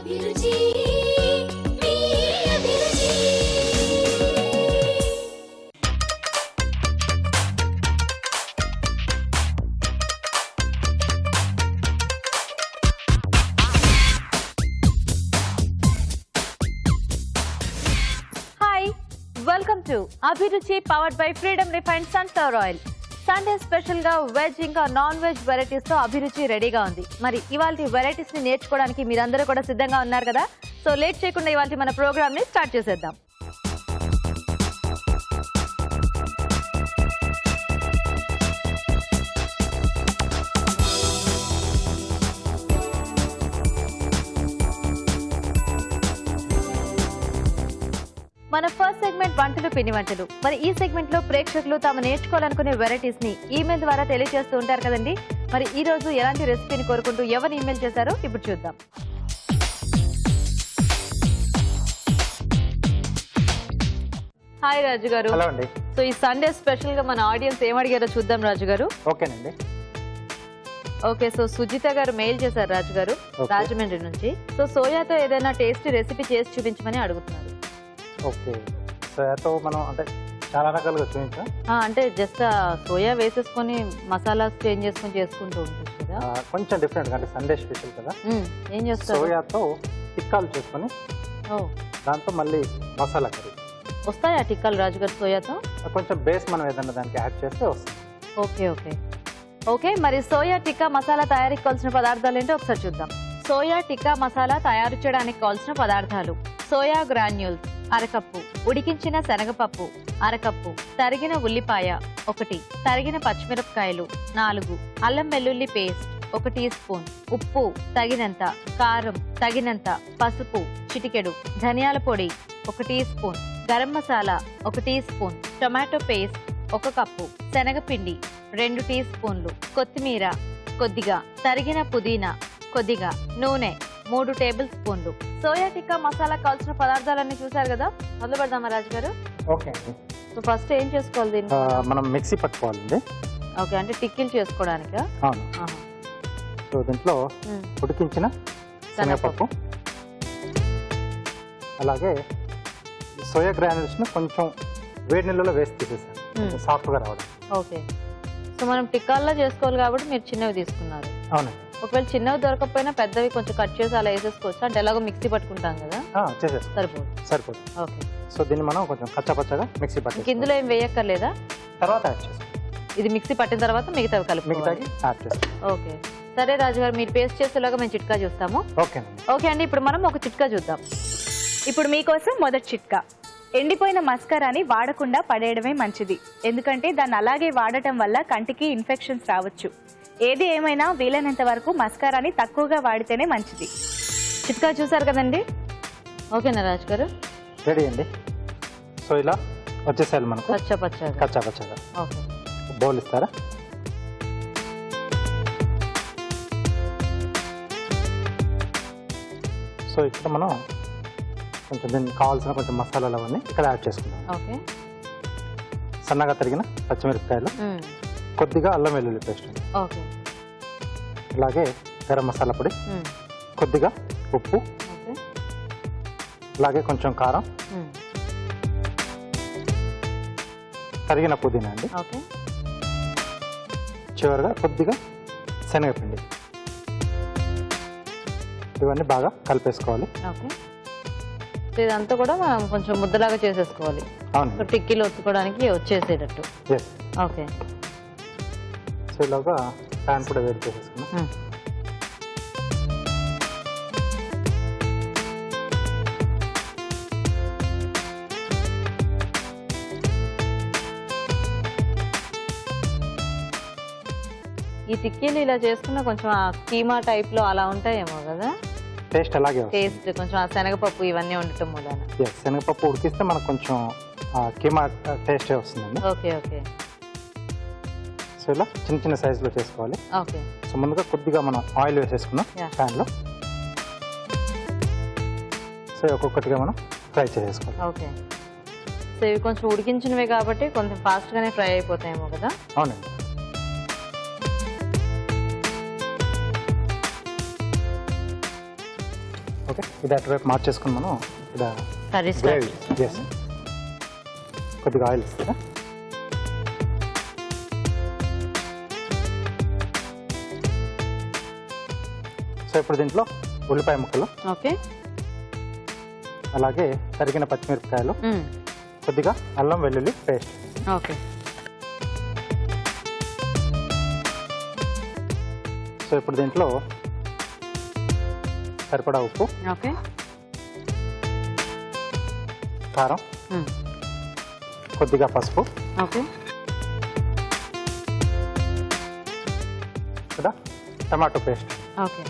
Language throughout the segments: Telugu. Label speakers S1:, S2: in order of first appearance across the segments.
S1: అభిరుచి మీ అభిరుచి.
S2: హాయ్, వెల్కమ్ టు అభిరుచి powered by freedom refined sunflower oil. Sunday special గా వెజ్ ఇంకా నాన్ వెజ్ వెరైటీస్ తో అభిరుచి రెడీగా ఉంది. మరి ఇవాళ వెరైటీస్ ని నేర్చుకోవడానికి మీరందరూ కూడా సిద్ధంగా ఉన్నారు కదా. సో లేట్ చేయకుండా ఇవాళ మన ప్రోగ్రామ్ ని స్టార్ట్ చేసేద్దాం. మన ఫస్ట్ సెగ్మెంట్ వంటలు పిండి వంటలు. మరి ఈ సెగ్మెంట్ లో ప్రేక్షకులు తాము నేర్చుకోవాలనుకునే వెరైటీస్ ని ఈమెయిల్ ద్వారా తెలియజేస్తూ ఉంటారు కదండి. మరి ఈ రోజు ఎలాంటి రెసిపీని కోరుకుంటూ ఎవరు ఈమెయిల్ చేశారో ఇప్పుడు చూద్దాం. హాయ్ రాజు గారు.
S3: హలో అండి.
S2: సో ఈ సండే స్పెషల్ గా మన ఆడియన్స్ ఏం అడిగారో చూద్దాం రాజు గారు.
S3: ఓకేనండి.
S2: ఓకే, సో సుజిత గారు మెయిల్ చేశారు రాజు గారు రాజమండ్రి నుంచి. సో సోయాతో ఏదైనా టేస్టీ రెసిపీ చేసి చూపించమని అడుగుతున్నారు.
S3: ఓకే, సోయాతో మనం అంటే చాలా రకాలుగా చూపించాం.
S2: అంటే జస్ట్ సోయా వేసేసుకొని మసాలాస్ చేంజ్ చేసుకొని చేసుకుంటూ ఉంటుంది కదా.
S3: కొంచెం డిఫరెంట్ అంటే సండే స్పెషల్ కదా.
S2: ఏం చేస్తారు?
S3: సోయాతో టిక్కాలు చేసుకొని దాంతో మళ్ళీ మసాలా కర్రీ
S2: వస్తాయా టిక్కాలు రాజుగారు సోయాతో?
S3: కొంచెం బేస్ మనం ఏదన్నా దానికి యాడ్ చేస్తే వస్తుంది.
S2: Okay okay okay. మరి సోయా టిక్కా మసాలా తయారీకి కావాల్సిన పదార్థాలు ఏంటో ఒకసారి చూద్దాం. సోయా టిక్కా మసాలా తయారు చేయడానికి కావాల్సిన పదార్థాలు: సోయా గ్రాన్యూల్స్ అరకప్పు, ఉడికించిన శనగపప్పు అరకప్పు, తరిగిన ఉల్లిపాయ 1, తరిగిన పచ్చిమిరపకాయలు 4, అల్లం వెల్లుల్లి పేస్ట్ 1 టీ స్పూన్, ఉప్పు తగినంత, కారం తగినంత, పసుపు చిటికెడు, ధనియాల పొడి 1 teaspoon, garam masala 1 teaspoon, tomato paste 1 cup, శనగపిండి 2 టీ స్పూన్లు, కొత్తిమీర కొద్దిగా, తరిగిన పుదీనా కొద్దిగా, నూనె 3 టేబుల్ స్పూన్లు. సోయా టిక్కా మసాలా కావాల్సిన పదార్థాలన్నీ చూసారు కదా. మొదలు పెడదామా రాజు గారు?
S3: ఓకే అండి.
S2: సో ఫస్ట్ ఏం చేసుకోవాలి దీన్ని?
S3: మనం మిక్సీ పట్టుకోవాలండి.
S2: ఓకే, అంటే టిక్కిలు చేసుకోవడానికా?
S3: అవును. సో దీంట్లో ఉడికించిన శనగపప్పు, అలాగే సోయా గ్రాన్యూల్స్ని కొంచెం వేడి నీళ్ళలో వేసి తీసేసాను సాఫ్ట్గా రావడం.
S2: ఓకే, సో మనం టిక్కాల్లో చేసుకోవాలి కాబట్టి మీరు చిన్నవి తీసుకున్నారు.
S3: అవునండి.
S2: ఒకవేళ చిన్నవి దొరకకపోయినా పెద్దవి కొంచెం కట్ చేసి అలా వేసేసుకోవచ్చు. అంటే ఎలాగో మిక్సీ పట్టుకుంటాం కదా,
S3: చేసేసుకో సరిపోతుంది.
S2: ఓకే,
S3: సో దీన్ని మనం కొంచెం కచ్చపచ్చగా మిక్సీ పట్టి
S2: ఇందులో ఏం వేయక్కర్లేదా?
S3: తర్వాత యాడ్ చేసుకో.
S2: ఇది మిక్సీ పట్టిన తర్వాత మిగతావి కలుపుకోవాలి.
S3: యాడ్ చేసుకో.
S2: ఓకే సరే రాజుగారు, మీరు పేస్ట్ చేసేలాగా మేము చిట్కా చూస్తాము. ఓకే అండి, ఇప్పుడు మనం ఒక చిట్కా చూద్దాం.
S4: ఇప్పుడు మీకోసం మొదటి చిట్కా: ఎండిపోయిన మస్కరాని వాడకుండా పడేయడమే మంచిది. ఎందుకంటే దాన్ని అలాగే వాడటం వల్ల కంటికి ఇన్ఫెక్షన్స్ రావచ్చు. ఏది ఏమైనా వీలైనంత వరకు మస్కరాని తక్కువగా వాడితేనే మంచిది.
S2: చిట్కా చూసారు కదండి. ఓకేనా రాజు గారు?
S3: రెడీ అండి. సో ఇలా వచ్చేసారి మనకు
S2: కచ్చాపచ్చగా. ఓకే,
S3: బౌల్ ఇస్తారా? సో ఇక్కడ మనం కొంచెం దీనికి కావాల్సిన కొంచెం మసాలాలు అవన్నీ ఇక్కడ యాడ్ చేసుకుందాం.
S2: ఓకే,
S3: సన్నగా తరిగిన పచ్చిమిరపకాయలు, కొద్దిగా అల్లం వెల్లుల్లి పేస్ట్,
S2: ఓకే,
S3: అలాగే గరం మసాలా పొడి, కొద్దిగా ఉప్పు, అలాగే కొంచెం కారం, తరిగిన పుదీనా అండి, చివరిగా కొద్దిగా శనగపిండి. ఇవన్నీ బాగా కలిపేసుకోవాలి.
S2: ఇదంతా కూడా మనం కొంచెం ముద్దలాగా చేసేసుకోవాలి.
S3: అవును,
S2: టిక్కీలు ఒత్తుకోవడానికి వచ్చేసేటట్టు. ఓకే,
S3: సో ఇలాగా ప్యాన్ కూడా వేడి చేసేసుకున్నాం.
S2: ఈ టిక్కీలు ఇలా చేసుకున్న కొంచెం ఆ కీమా టైప్ లో అలా ఉంటాయేమో కదా.
S3: టేస్ట్ అలాగే
S2: టేస్ట్ కొంచెం ఆ శనగపప్పు ఇవన్నీ ఉండటం మూలాన.
S3: శనగపప్పు ఉడికిస్తే మనకు కొంచెం కీమా టేస్ట్ వస్తుందండి.
S2: Okay okay.
S3: సో ఇలా చిన్న చిన్న సైజులో చేసుకోవాలి.
S2: ఓకే,
S3: సో ముందుగా కొద్దిగా మనం ఆయిల్ వేసేసుకున్నాం ప్యాన్లో. సో ఒక్కొక్కటిగా మనం ఫ్రై చేసేసుకోవాలి.
S2: ఓకే, సో ఇవి కొంచెం ఉడికించినవే కాబట్టి కొంచెం ఫాస్ట్గానే ఫ్రై అయిపోతాయేమో కదా.
S3: అవునండి. ఓకే, ఇది అటువైపు మార్చేసుకుని మనం ఇక్కడ
S2: కర్రీ
S3: గ్రేవీ ఎస్ కొద్దిగా ఆయిల్ ఇస్తారా. సో ఇప్పుడు దీంట్లో ఉల్లిపాయ ముక్కలు,
S2: ఓకే,
S3: అలాగే తరిగిన పచ్చిమిరపకాయలు, కొద్దిగా అల్లం వెల్లుల్లి పేస్ట్.
S2: ఓకే.
S3: సో ఇప్పుడు దీంట్లో సరిపడా ఉప్పు,
S2: ఓకే,
S3: కారం, కొద్దిగా పసుపు,
S2: ఓకే,
S3: ఇక్కడ టమాటో పేస్ట్.
S2: ఓకే.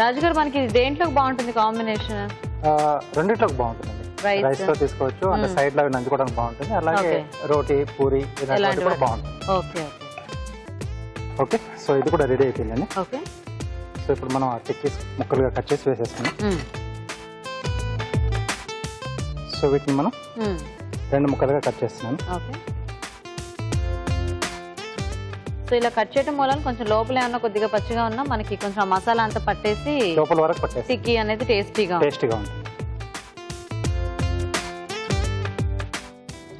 S2: రాజుగారు మనకి దేంట్లోకి బాగుంటుంది కాంబినేషన్?
S3: రెండిట్లోకి బాగుంటుందండి.
S2: Rice.
S3: రైస్ తో తీసుకోవచ్చు, అంటే సైడ్ లో నంచుకోవడానికి బాగుంటుంది, అలాగే
S2: Okay.
S3: రోటీ పూరి ఇలాంటి
S2: ఇలాంటివి
S3: కూడా బాగుంటుంది.
S2: ఓకే, ఓకే,
S3: ఓకే, సో ఇది కూడా రెడీ అయిపోయిందండి.
S2: ఓకే.
S3: సో ఇప్పుడు మనం ఆ టిక్కీస్ ముక్కలుగా కట్ చేసి వేసేసుకున్నాం. సో వీటిని మనం 2 ముక్కలుగా కట్ చేస్తున్నాను.
S2: ఓకే. సో ఇలా కట్ చేయడం మూలం కొంచెం లోపల ఏమన్నా కొద్దిగా పచ్చిగా ఉన్నా మనకి కొంచెం ఆ మసాలా అంతా పట్టేసి
S3: లోపల వరకు పట్టేసి
S2: టిక్కీ అనేది టేస్టీగా
S3: టేస్టీగా ఉంటుంది.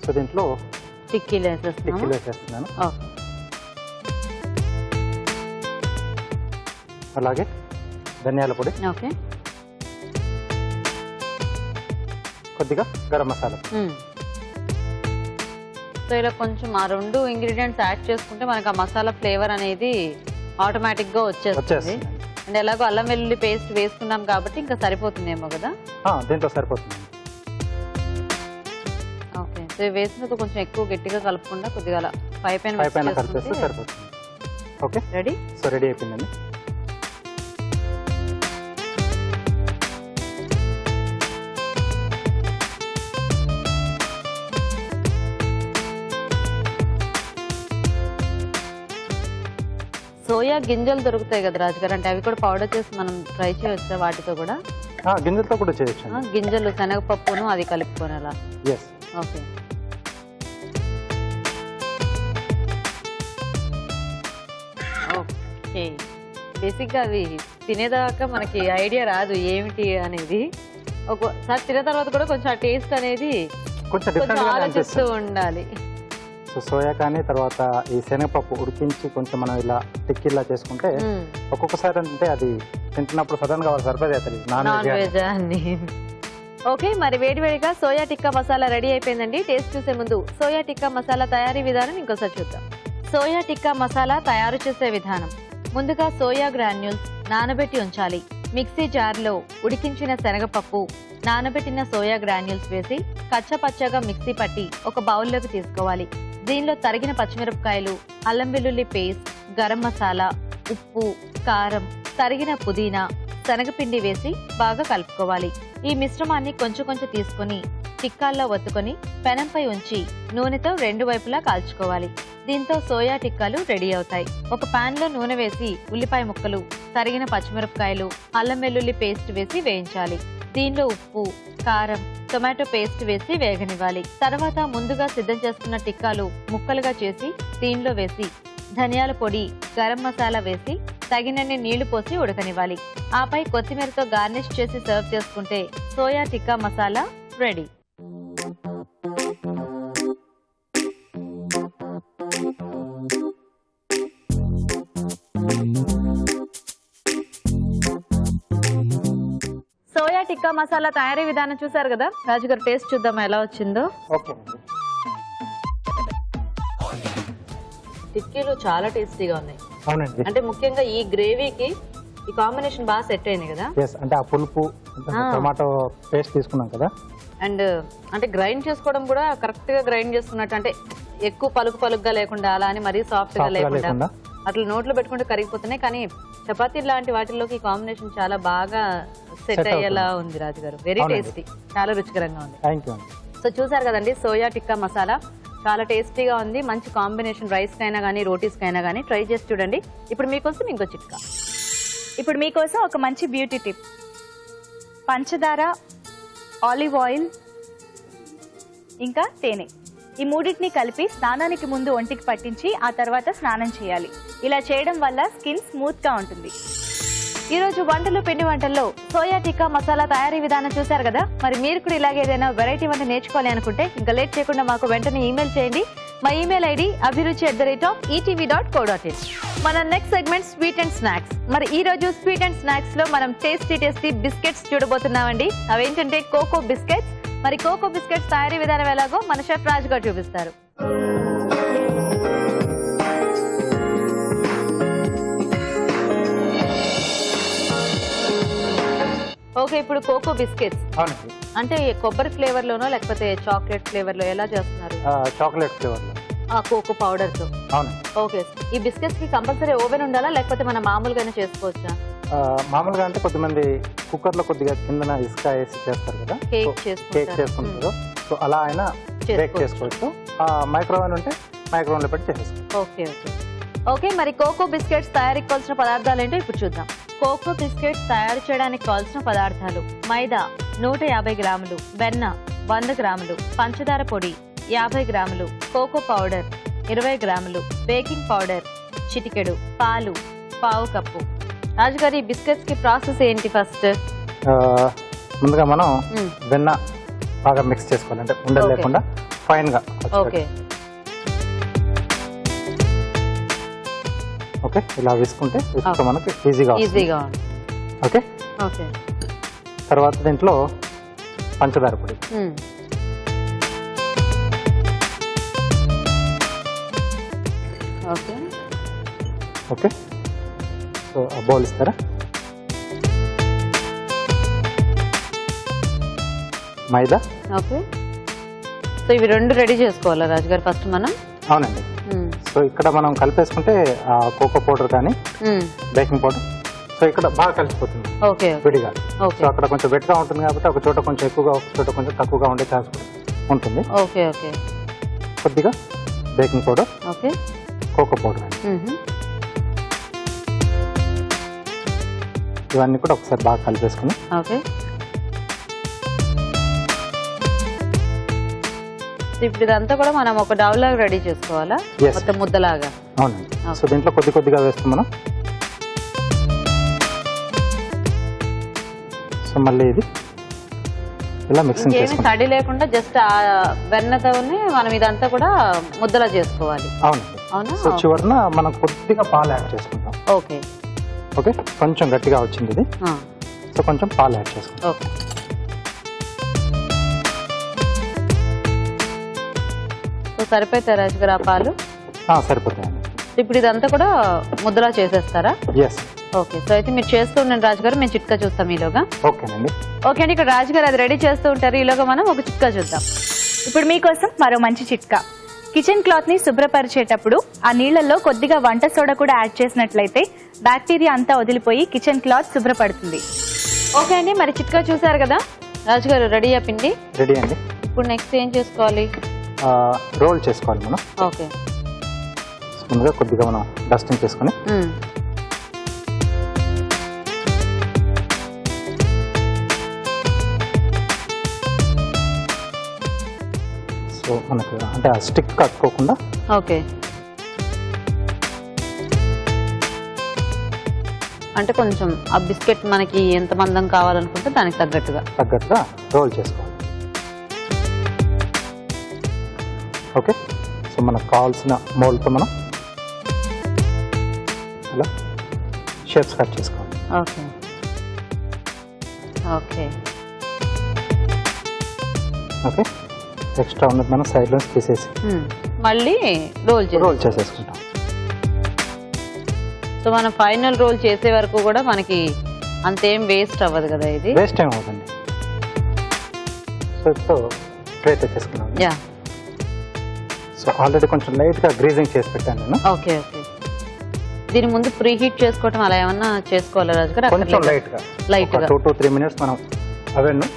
S3: సో దీంట్లో
S2: టిక్కీలు వేసేస్తున్నాము.
S3: టిక్కీలు వేసేస్తున్నాను.
S2: ఓకే.
S3: అలాగే ధనియాల పొడి,
S2: ఓకే.
S3: కొద్దిగా గరం మసాలా.
S2: సో ఇలా కొంచెం ఆ 2 ఇంగ్రీడియంట్స్ యాడ్ చేసుకుంటే మనకి ఆ మసాలా ఫ్లేవర్ అనేది ఆటోమేటిక్ గా వచ్చేస్తుంది.
S3: వచ్చేస్తుంది.
S2: అండ్ ఎలాగో అల్లం వెల్లుల్లి పేస్ట్ వేసుకున్నాం కాబట్టి ఇంకా సరిపోతుందేమో కదా.
S3: దీంట్లో సరిపోతుంది.
S2: ఓకే. సో ఇవి వేసినప్పుడు కొంచెం ఎక్కువ గట్టిగా కలుపుకుండా కొద్దిగా అలా పై పైన
S3: కలిపేస్తే సరిపోతుంది. Okay,
S2: ready.
S3: సో రెడీ అయిపోయిందండి.
S2: సోయా గింజలు దొరుకుతాయి కదా రాజుగారు, అంటే అవి కూడా పౌడర్ చేసి మనం ట్రై చేయొచ్చా వాటితో కూడా?
S3: గింజలతో కూడా చేయొచ్చు.
S2: గింజలు శనగపప్పును అది కలుపుకొని అలా.
S3: ఎస్.
S2: ఓకే. ఓకే. బేసిక్గా అవి తినేదాకా మనకి ఐడియా రాదు ఏమిటి అనేది. ఒకసారి తిన్న తర్వాత కూడా కొంచెం ఆ టేస్ట్ అనేది కొంచెం ఆలోచిస్తూ ఉండాలి.
S3: సో సోయా కానీ తర్వాత ఈ శనగపప్పు ఉడికించి కొంచెం మనం ఇలా టిక్కీలా చేసుకుంటే ఒక్కొక్కసారి అంటే అది తింటున్నప్పుడు సడన్ గా సర్ప్రైజ్ అవుతుంది.
S2: నాన్ వెజ్ అన్ని. ఓకే, మరి వేడివేడిగా సోయా టిక్కా మసాలా రెడీ అయిపోయిందండి. టేస్ట్ చూసే ముందు సోయా టిక్కా మసాలా తయారీ విధానం ఇంకోసారి చూద్దాం. సోయా టిక్కా మసాలా తయారు చేసే విధానం: ముందుగా సోయా గ్రాన్యూల్స్ నానబెట్టి ఉంచాలి. మిక్సీ జార్లో ఉడికించిన శనగపప్పు, నానబెట్టిన సోయా గ్రాన్యూల్స్ వేసి కచ్చపచ్చగా మిక్సీ పట్టి ఒక బౌల్లోకి తీసుకోవాలి. దీనిలో తరిగిన పచ్చిమిరపకాయలు, అల్లం వెల్లుల్లి పేస్ట్, గరం మసాలా, ఉప్పు, కారం, తరిగిన పుదీనా, శనగపిండి వేసి బాగా కలుపుకోవాలి. ఈ మిశ్రమాన్ని కొంచెం కొంచెం తీసుకుని టిక్కాల్లో ఒత్తుకొని పెనంపై ఉంచి నూనెతో 2 వైపులా కాల్చుకోవాలి. దీంతో సోయా టిక్కాలు రెడీ అవుతాయి. ఒక పాన్ లో నూనె వేసి ఉల్లిపాయ ముక్కలు, తరిగిన పచ్చిమిరపకాయలు, అల్లం వెల్లుల్లి పేస్ట్ వేసి వేయించాలి. దీనిలో ఉప్పు, కారం, టొమాటో పేస్ట్ వేసి వేగనివ్వాలి. తర్వాత ముందుగా సిద్ధం చేసుకున్న టిక్కాలు ముక్కలుగా చేసి దీనిలో వేసి ధనియాల పొడి, గరం మసాలా వేసి తగినన్ని నీళ్లు పోసి ఉడకనివ్వాలి. ఆపై కొత్తిమీరతో గార్నిష్ చేసి సర్వ్ చేసుకుంటే soya tikka masala ready. Soya tikka masala తయారీ విధానం చూసారు కదా రాజుగారు, టేస్ట్ చూద్దాం ఎలా వచ్చిందో.
S3: ఓకే.
S2: టిక్కీలు చాలా టేస్టీగా ఉన్నాయి.
S3: అవునండి.
S2: అంటే ముఖ్యంగా ఈ గ్రేవీకి ఈ కాంబినేషన్ బాగా సెట్ అయింది కదా.
S3: ఎస్, అంటే ఆ పులుపు టమాటో పేస్ట్ తీసుకున్నాం కదా.
S2: అండ్ అంటే గ్రైండ్ చేసుకోవడం కూడా కరెక్ట్ గా గ్రైండ్ చేసుకున్నట్టు, అంటే ఎక్కువ పలుకుగా లేకుండా అలా అని మరీ సాఫ్ట్ గా లేకుండా అట్లా నోట్లో పెట్టుకుంటే కరిగిపోతున్నాయి. కానీ చపాతీ లాంటి వాటిల్లోకి కాంబినేషన్ చాలా బాగా సెట్ అయ్యేలా ఉంది రాజుగారు. వెరీ టేస్టీ, చాలా రుచికరంగా ఉంది.
S3: Thank you.
S2: సో చూసారు కదండి, సోయా టిక్కా మసాలా చాలా టేస్టీగా ఉంది. మంచి కాంబినేషన్ రైస్ కైనా కానీ రోటీస్ కైనా కానీ ట్రై చేసి చూడండి. ఇప్పుడు మీకోసం ఇంకో చిట్కా.
S4: ఇప్పుడు మీకోసం ఒక మంచి బ్యూటీ టిప్. పంచదార, ఆలివ్ ఆయిల్ ఇంకా తేనె, ఈ మూడింటిని కలిపి స్నానానికి ముందు ఒంటికి పట్టించి ఆ తర్వాత స్నానం చేయాలి. ఇలా చేయడం వల్ల స్కిన్ స్మూత్ గా ఉంటుంది.
S2: ఈ రోజు వంటలు పిండి వంటల్లో సోయా టిక్కా మసాలా తయారీ విధానం చూశారు కదా. మరి మీరు కూడా ఇలాగే ఏదైనా వెరైటీ వంట నేర్చుకోవాలి అనుకుంటే ఇంకా లేట్ చేయకుండా మాకు వెంటనే ఈమెయిల్ చేయండి. మా ఈమెయిల్ ఐడి abhiruchi@etv.co.in. మన next segment sweet and snacks. మరి ఈ రోజు స్వీట్ అండ్ స్నాక్స్ లో మనం టేస్టీ బిస్కెట్స్ చూడబోతున్నామండి. అవేంటంటే కోకో బిస్కెట్స్. మరి కోకో బిస్కెట్స్ తయారీ విధానం ఎలాగో మన షెఫ్ రాజు గారు చూపిస్తారు. ఓకే, ఇప్పుడు కోకో బిస్కెట్స్
S3: అవునండి.
S2: అంటే కొబ్బరి ఫ్లేవర్ లోనో లేకపోతే చాక్లెట్ ఫ్లేవర్ లో ఎలా చేస్తున్నారు?
S3: చాక్లెట్ ఫ్లేవర్లో.
S2: కోకో పౌడర్ తో.
S3: అవునండి.
S2: ఓకే, ఈ బిస్కెట్స్ కి కంపల్సరీ ఓవెన్ ఉండాలా లేకపోతే మనం మామూలుగానే చేసుకోవచ్చా?
S3: మామూలుగా అంటే కొద్దిమంది కుక్కర్ లో కొద్దిగా కిందన ఇసుక వేసి చేస్తారు కదా,
S2: కేక్
S3: కేక్ చేసుకుంటారు. సో అలా అయినా బేక్ చేసుకోవచ్చు. మైక్రోవేవ్ ఉంటే మైక్రోవేవ్ లో పెట్టి చేసేసుకోవచ్చు.
S2: ఓకే. ఓకే, మరి కోకో బిస్కెట్స్ తయారీకి కావాల్సిన పదార్థాలు ఏంటో ఇప్పుడు చూద్దాం. కోకో బిస్కెట్స్ తయారు చేయడానికి కావాల్సిన పదార్థాలు: మైదా 150 గ్రాములు, వెన్న 100 గ్రాములు, పంచదార పొడి 50 గ్రాములు, కోకో పౌడర్ 20 గ్రాములు, బేకింగ్ పౌడర్ చిటికెడు, పాలు 1/2 కప్పు. రాజుగారి ఈ బిస్కెట్స్ కి ప్రాసెస్ ఏంటి? ఫస్ట్
S3: ముందుగా మనం వెన్న బాగా మిక్స్ చేసుకోవాలి, అంటే ఉండలు లేకుండా ఫైన్ గా.
S2: ఓకే,
S3: ఓకే, ఇలా వేసుకుంటే మనకి ఈజీగా. ఓకే.
S2: ఓకే,
S3: తర్వాత దీంట్లో పంచదార పొడి.
S2: ఓకే.
S3: ఓకే, సో ఆ బౌల్ ఇస్తారా? మైదా.
S2: ఓకే, సో ఇవి రెండు రెడీ చేసుకోవాలా రాజుగారు ఫస్ట్ మనం?
S3: అవునండి. సో ఇక్కడ మనం కలిపేసుకుంటే కోకో పౌడర్ కానీ బేకింగ్ పౌడర్, సో ఇక్కడ బాగా కలిసిపోతుంది విడిగా. సో అక్కడ కొంచెం వెట్గా ఉంటుంది కాబట్టి ఒక చోట కొంచెం ఎక్కువగా, ఒక చోట కొంచెం తక్కువగా ఉండే ఛాన్స్ ఉంటుంది.
S2: ఓకే. ఓకే,
S3: కొద్దిగా baking powder,
S2: okay,
S3: cocoa powder, ఇవన్నీ కూడా ఒకసారి బాగా కలిపేసుకుని.
S2: ఓకే, ఇప్పుడు ఇదంతా కూడా మనం ఒక డౌ లాగా రెడీ చేసుకోవాలా, మొత్తం ముద్దలాగా?
S3: అవునండి. సో దీంట్లో కొద్దిగా వేస్తాం మనం. సో మళ్ళీ ఇది ఇలా మిక్సింగ్ చేసుకుంటాం.
S2: తడి లేకుండా జస్ట్ ఆ వెన్నతోనే మనం ఇదంతా కూడా ముద్దలా చేసుకోవాలి.
S3: అవునండి. సో చివరిన మనం కొద్దిగా పాలు యాడ్ చేసుకుంటాం.
S2: ఓకే.
S3: ఓకే, కొంచెం గట్టిగా వచ్చింది ఇది. సో కొంచెం పాలు యాడ్ చేసుకుంటాం.
S2: ఓకే. సో సరిపోతాయి రాజు గారు ఆ పాలు?
S3: సరిపోతాయండి.
S2: ఇప్పుడు ఇదంతా కూడా ముద్దలా చేసేస్తారా?
S3: ఎస్.
S2: ఓకే, సో అయితే మీరు చేస్తూ ఉండండి రాజుగారు, మేము చిట్కా చూస్తాం ఈలోగా.
S3: ఓకేనండి.
S2: ఓకే అండి, ఇక్కడ రాజుగారు అది రెడీ చేస్తూ ఉంటారు, ఈలోగా మనం ఒక చిట్కా చూద్దాం.
S4: ఇప్పుడు మీకోసం మరో మంచి చిట్కా. కిచెన్ క్లాత్ ని శుభ్రపరిచేటప్పుడు ఆ నీళ్లలో కొద్దిగా వంట సోడా కూడా యాడ్ చేసినట్లయితే బ్యాక్టీరియా అంతా వదిలిపోయి కిచెన్ క్లాత్ శుభ్రపడుతుంది.
S2: ఓకే అండి, మరి చిట్కా చూసారు కదా రాజుగారు, రెడీ చెప్పింది?
S3: రెడీ అండి.
S2: ఇప్పుడు నెక్స్ట్ ఏం చేసుకోవాలి?
S3: రోల్ చేసుకోవాలి మనం.
S2: ఓకే,
S3: ముందుగా కొద్దిగా మనం డస్టింగ్ చేసుకుని సో మనకు అంటే ఆ స్టిక్ కట్టుకోకుండా.
S2: ఓకే, అంటే కొంచెం ఆ బిస్కెట్ మనకి ఎంత మందం కావాలనుకుంటే దానికి తగ్గట్టుగా
S3: రోల్ చేసుకోవాలి. ఓకే, సో మనకు కావాల్సిన మోల్డ్తో మనం అలా షేప్స్ కట్ చేసుకోవాలి.
S2: ఓకే. ఓకే.
S3: ఓకే, ఎక్స్ట్రా ఉన్నది మనం సైడ్లో తీసేసి
S2: మళ్ళీ రోల్
S3: చేసేసుకుంటాం.
S2: సో మనం ఫైనల్ రోల్ చేసే వరకు కూడా మనకి అంతేం వేస్ట్ అవ్వదు కదా? ఇది
S3: వేస్ట్ ఏం అవ్వదండి. సో ఇప్పుడు ట్రే తెచ్చేసుకున్నాం. సో ఆల్రెడీ కొంచెం లైట్గా గ్రీజింగ్ చేసి పెట్టాను నేను.
S2: ఓకే. ఓకే, దీని ముందు ప్రీ హీట్ చేసుకోవటం అలా ఏమన్నా చేసుకోవాలా రాజు గారు?
S3: కొంచెం లైట్గా 2 to 3 minutes మనం అవన్నీ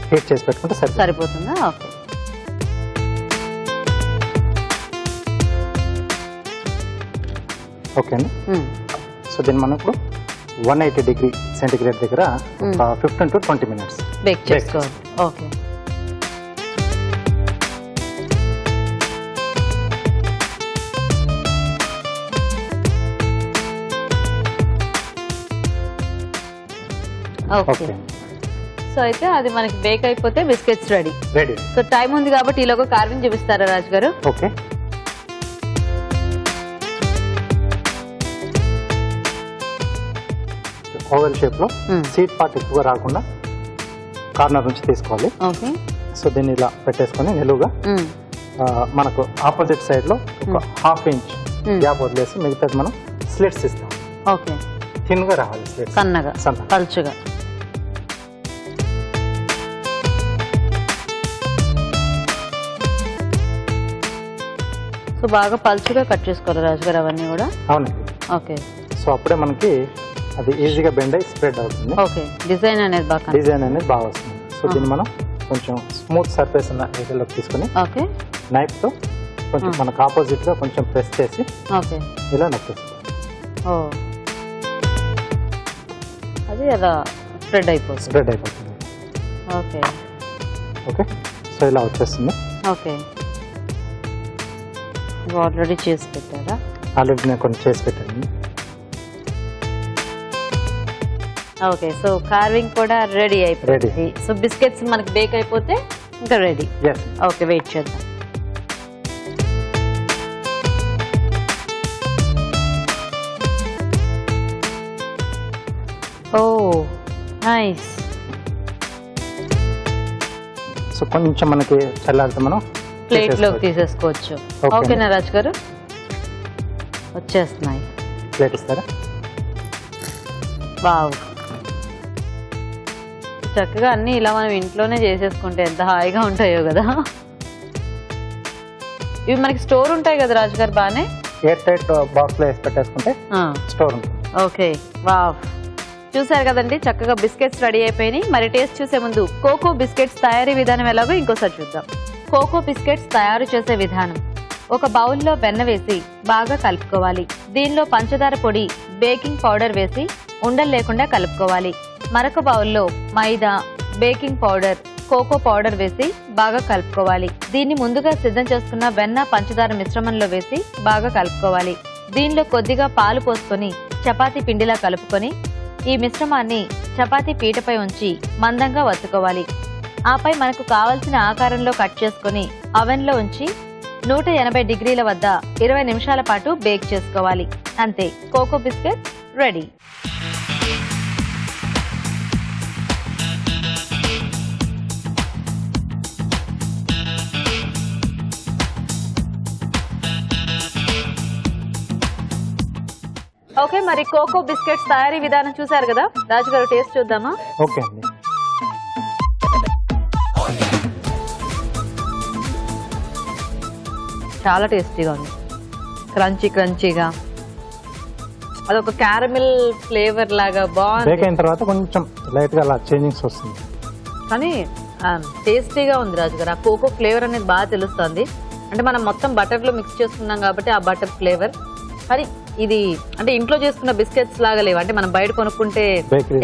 S3: హీట్ చేసి పెట్టుకుంటే
S2: సరిపోతుందా? ఓకే.
S3: ఓకే అండి. సో దీన్ని మనం ఇప్పుడు 180 degree సెంటిగ్రేడ్ దగ్గర 15 to 20 minutes
S2: బేక్ చేసుకోవాలి. ఓకే. ఓకే
S3: ఓకే
S2: సో అయితే అది మనకి బేక్ అయిపోతే biscuits ready.
S3: Ready.
S2: So time ఉంది కాబట్టి ఈలోగా కార్వింగ్ చూపిస్తారా రాజు గారు?
S3: ఓకే. ఓవెల్ షేప్ లో సీట్ పార్ట్ ఎక్కువ రాకుండా కార్నర్ నుంచి తీసుకోవాలి.
S2: ఓకే.
S3: సో దీన్ని ఇలా పెట్టేసుకొని నిలువుగా మనకు ఆపోజిట్ సైడ్ లో ఒక ½ ఇంచ్ గ్యాప్ వదిలేసి మిగతాది మనం స్లిట్స్ ఇస్తాం.
S2: ఓకే.
S3: థిన్ గా రావాలి స్లిట్స్.
S2: సన్నగా పల్చుగా. సో బాగా పల్చుగా కట్ చేసుకోవాలి రాజు గారు అవన్నీ కూడా?
S3: అవునండి.
S2: ఓకే.
S3: సో అప్పుడే మనకి అది ఈజీగా బెండ్ అయ్యి స్ప్రెడ్ అవుతుంది.
S2: ఓకే. డిజైన్ అనేది
S3: బాగా వస్తుంది. సో దీన్ని మనం కొంచెం స్మూత్ సర్ఫేస్ ఉన్న ఏరియాలోకి తీసుకుని
S2: ఓకే
S3: నైఫ్ తో కొంచెం మనకు ఆపోజిట్ గా కొంచెం ప్రెస్ చేసి
S2: ఓకే
S3: ఇలా నొక్కేసుకోవాలి.
S2: ఓ అది అలా స్ప్రెడ్ అయిపోతుంది. Okay
S3: okay. సో ఇలా వచ్చేస్తుంది.
S2: ఓకే. ఆల్రెడీ చేసి పెట్టారా?
S3: ఆల్రెడీ నేను కొన్ని చేసి పెట్టాను.
S2: ఓకే. సో కార్వింగ్ కూడా రెడీ అయిపోయింది. సో బిస్కెట్స్ మనకి బేక్ అయిపోతే ఇంకా రెడీ. ఓకే వెయిట్ చేద్దాం. ఓ నైస్.
S3: సో కొంచెం మనకి చల్లారితే మనం
S2: ప్లేట్ లోకి తీసేసుకోవచ్చు. ఓకేనా రాజు గారు? వచ్చేస్తున్నాయి.
S3: ప్లేట్ ఇస్తారా?
S2: వావ్. చక్కగా అన్ని ఇలా మనం ఇంట్లోనే చేసేసుకుంటే ఎంత హాయిగా ఉంటాయో కదా. ఇవి మనకి స్టోర్ ఉంటాయి కదా రాజు గారు? బానే
S3: ఎయిర్ టైట్ బాక్స్ లో వేసి పెట్టేసుకుంటే స్టోర్ ఉంటుంది.
S2: ఓకే. వావ్. చూసారు కదండి చక్కగా బిస్కెట్స్ రెడీ అయిపోయినాయి. మరి టేస్ట్ చూసే ముందు కోకో బిస్కెట్స్ తయారీ విధానం ఎలాగో ఇంకోసారి చూద్దాం. కోకో బిస్కెట్స్ తయారు చేసే విధానం: ఒక బౌల్లో వెన్న వేసి బాగా కలుపుకోవాలి. దీనిలో పంచదార పొడి, బేకింగ్ పౌడర్ వేసి ఉండలు లేకుండా కలుపుకోవాలి. మరొక బౌల్లో మైదా, బేకింగ్ పౌడర్, కోకో పౌడర్ వేసి బాగా కలుపుకోవాలి. దీన్ని ముందుగా సిద్ధం చేసుకున్న వెన్న పంచదార మిశ్రమంలో వేసి బాగా కలుపుకోవాలి. దీనిలో కొద్దిగా పాలు పోసుకొని చపాతీ పిండిలా కలుపుకొని ఈ మిశ్రమాన్ని చపాతీ పీటపై ఉంచి మందంగా వత్తుకోవాలి. ఆపై మనకు కావలసిన ఆకారంలో కట్ చేసుకుని అవెన్లో ఉంచి 180 డిగ్రీల వద్ద 20 నిమిషాల పాటు బేక్ చేసుకోవాలి. అంతే, కోకో బిస్కెట్ రెడీ. ఓకే, మరి కోకో బిస్కెట్స్ తయారీ విధానం చూసారు కదా రాజు గారు, టేస్ట్ చూద్దామా?
S3: ఓకే అండి.
S2: చాలా టేస్టీగా ఉంది, క్రంచీగా. అదొక క్యారమిల్ ఫ్లేవర్ లాగా బాగుంది.
S3: బేక్ అయిన తర్వాత కొంచెం లైట్ గా అలా చేంజింగ్స్ వస్తుంది,
S2: కానీ టేస్టీగా ఉంది రాజు గారు. ఆ కోకో ఫ్లేవర్ అనేది బాగా తెలుస్తుంది. అంటే మనం మొత్తం బటర్ లో మిక్స్ చేసుకున్నాం కాబట్టి ఆ బటర్ ఫ్లేవర్. కానీ ఇది అంటే ఇంట్లో చేసుకున్న బిస్కెట్స్ లాగా లేవు. అంటే మనం బయట కొనుక్కుంటే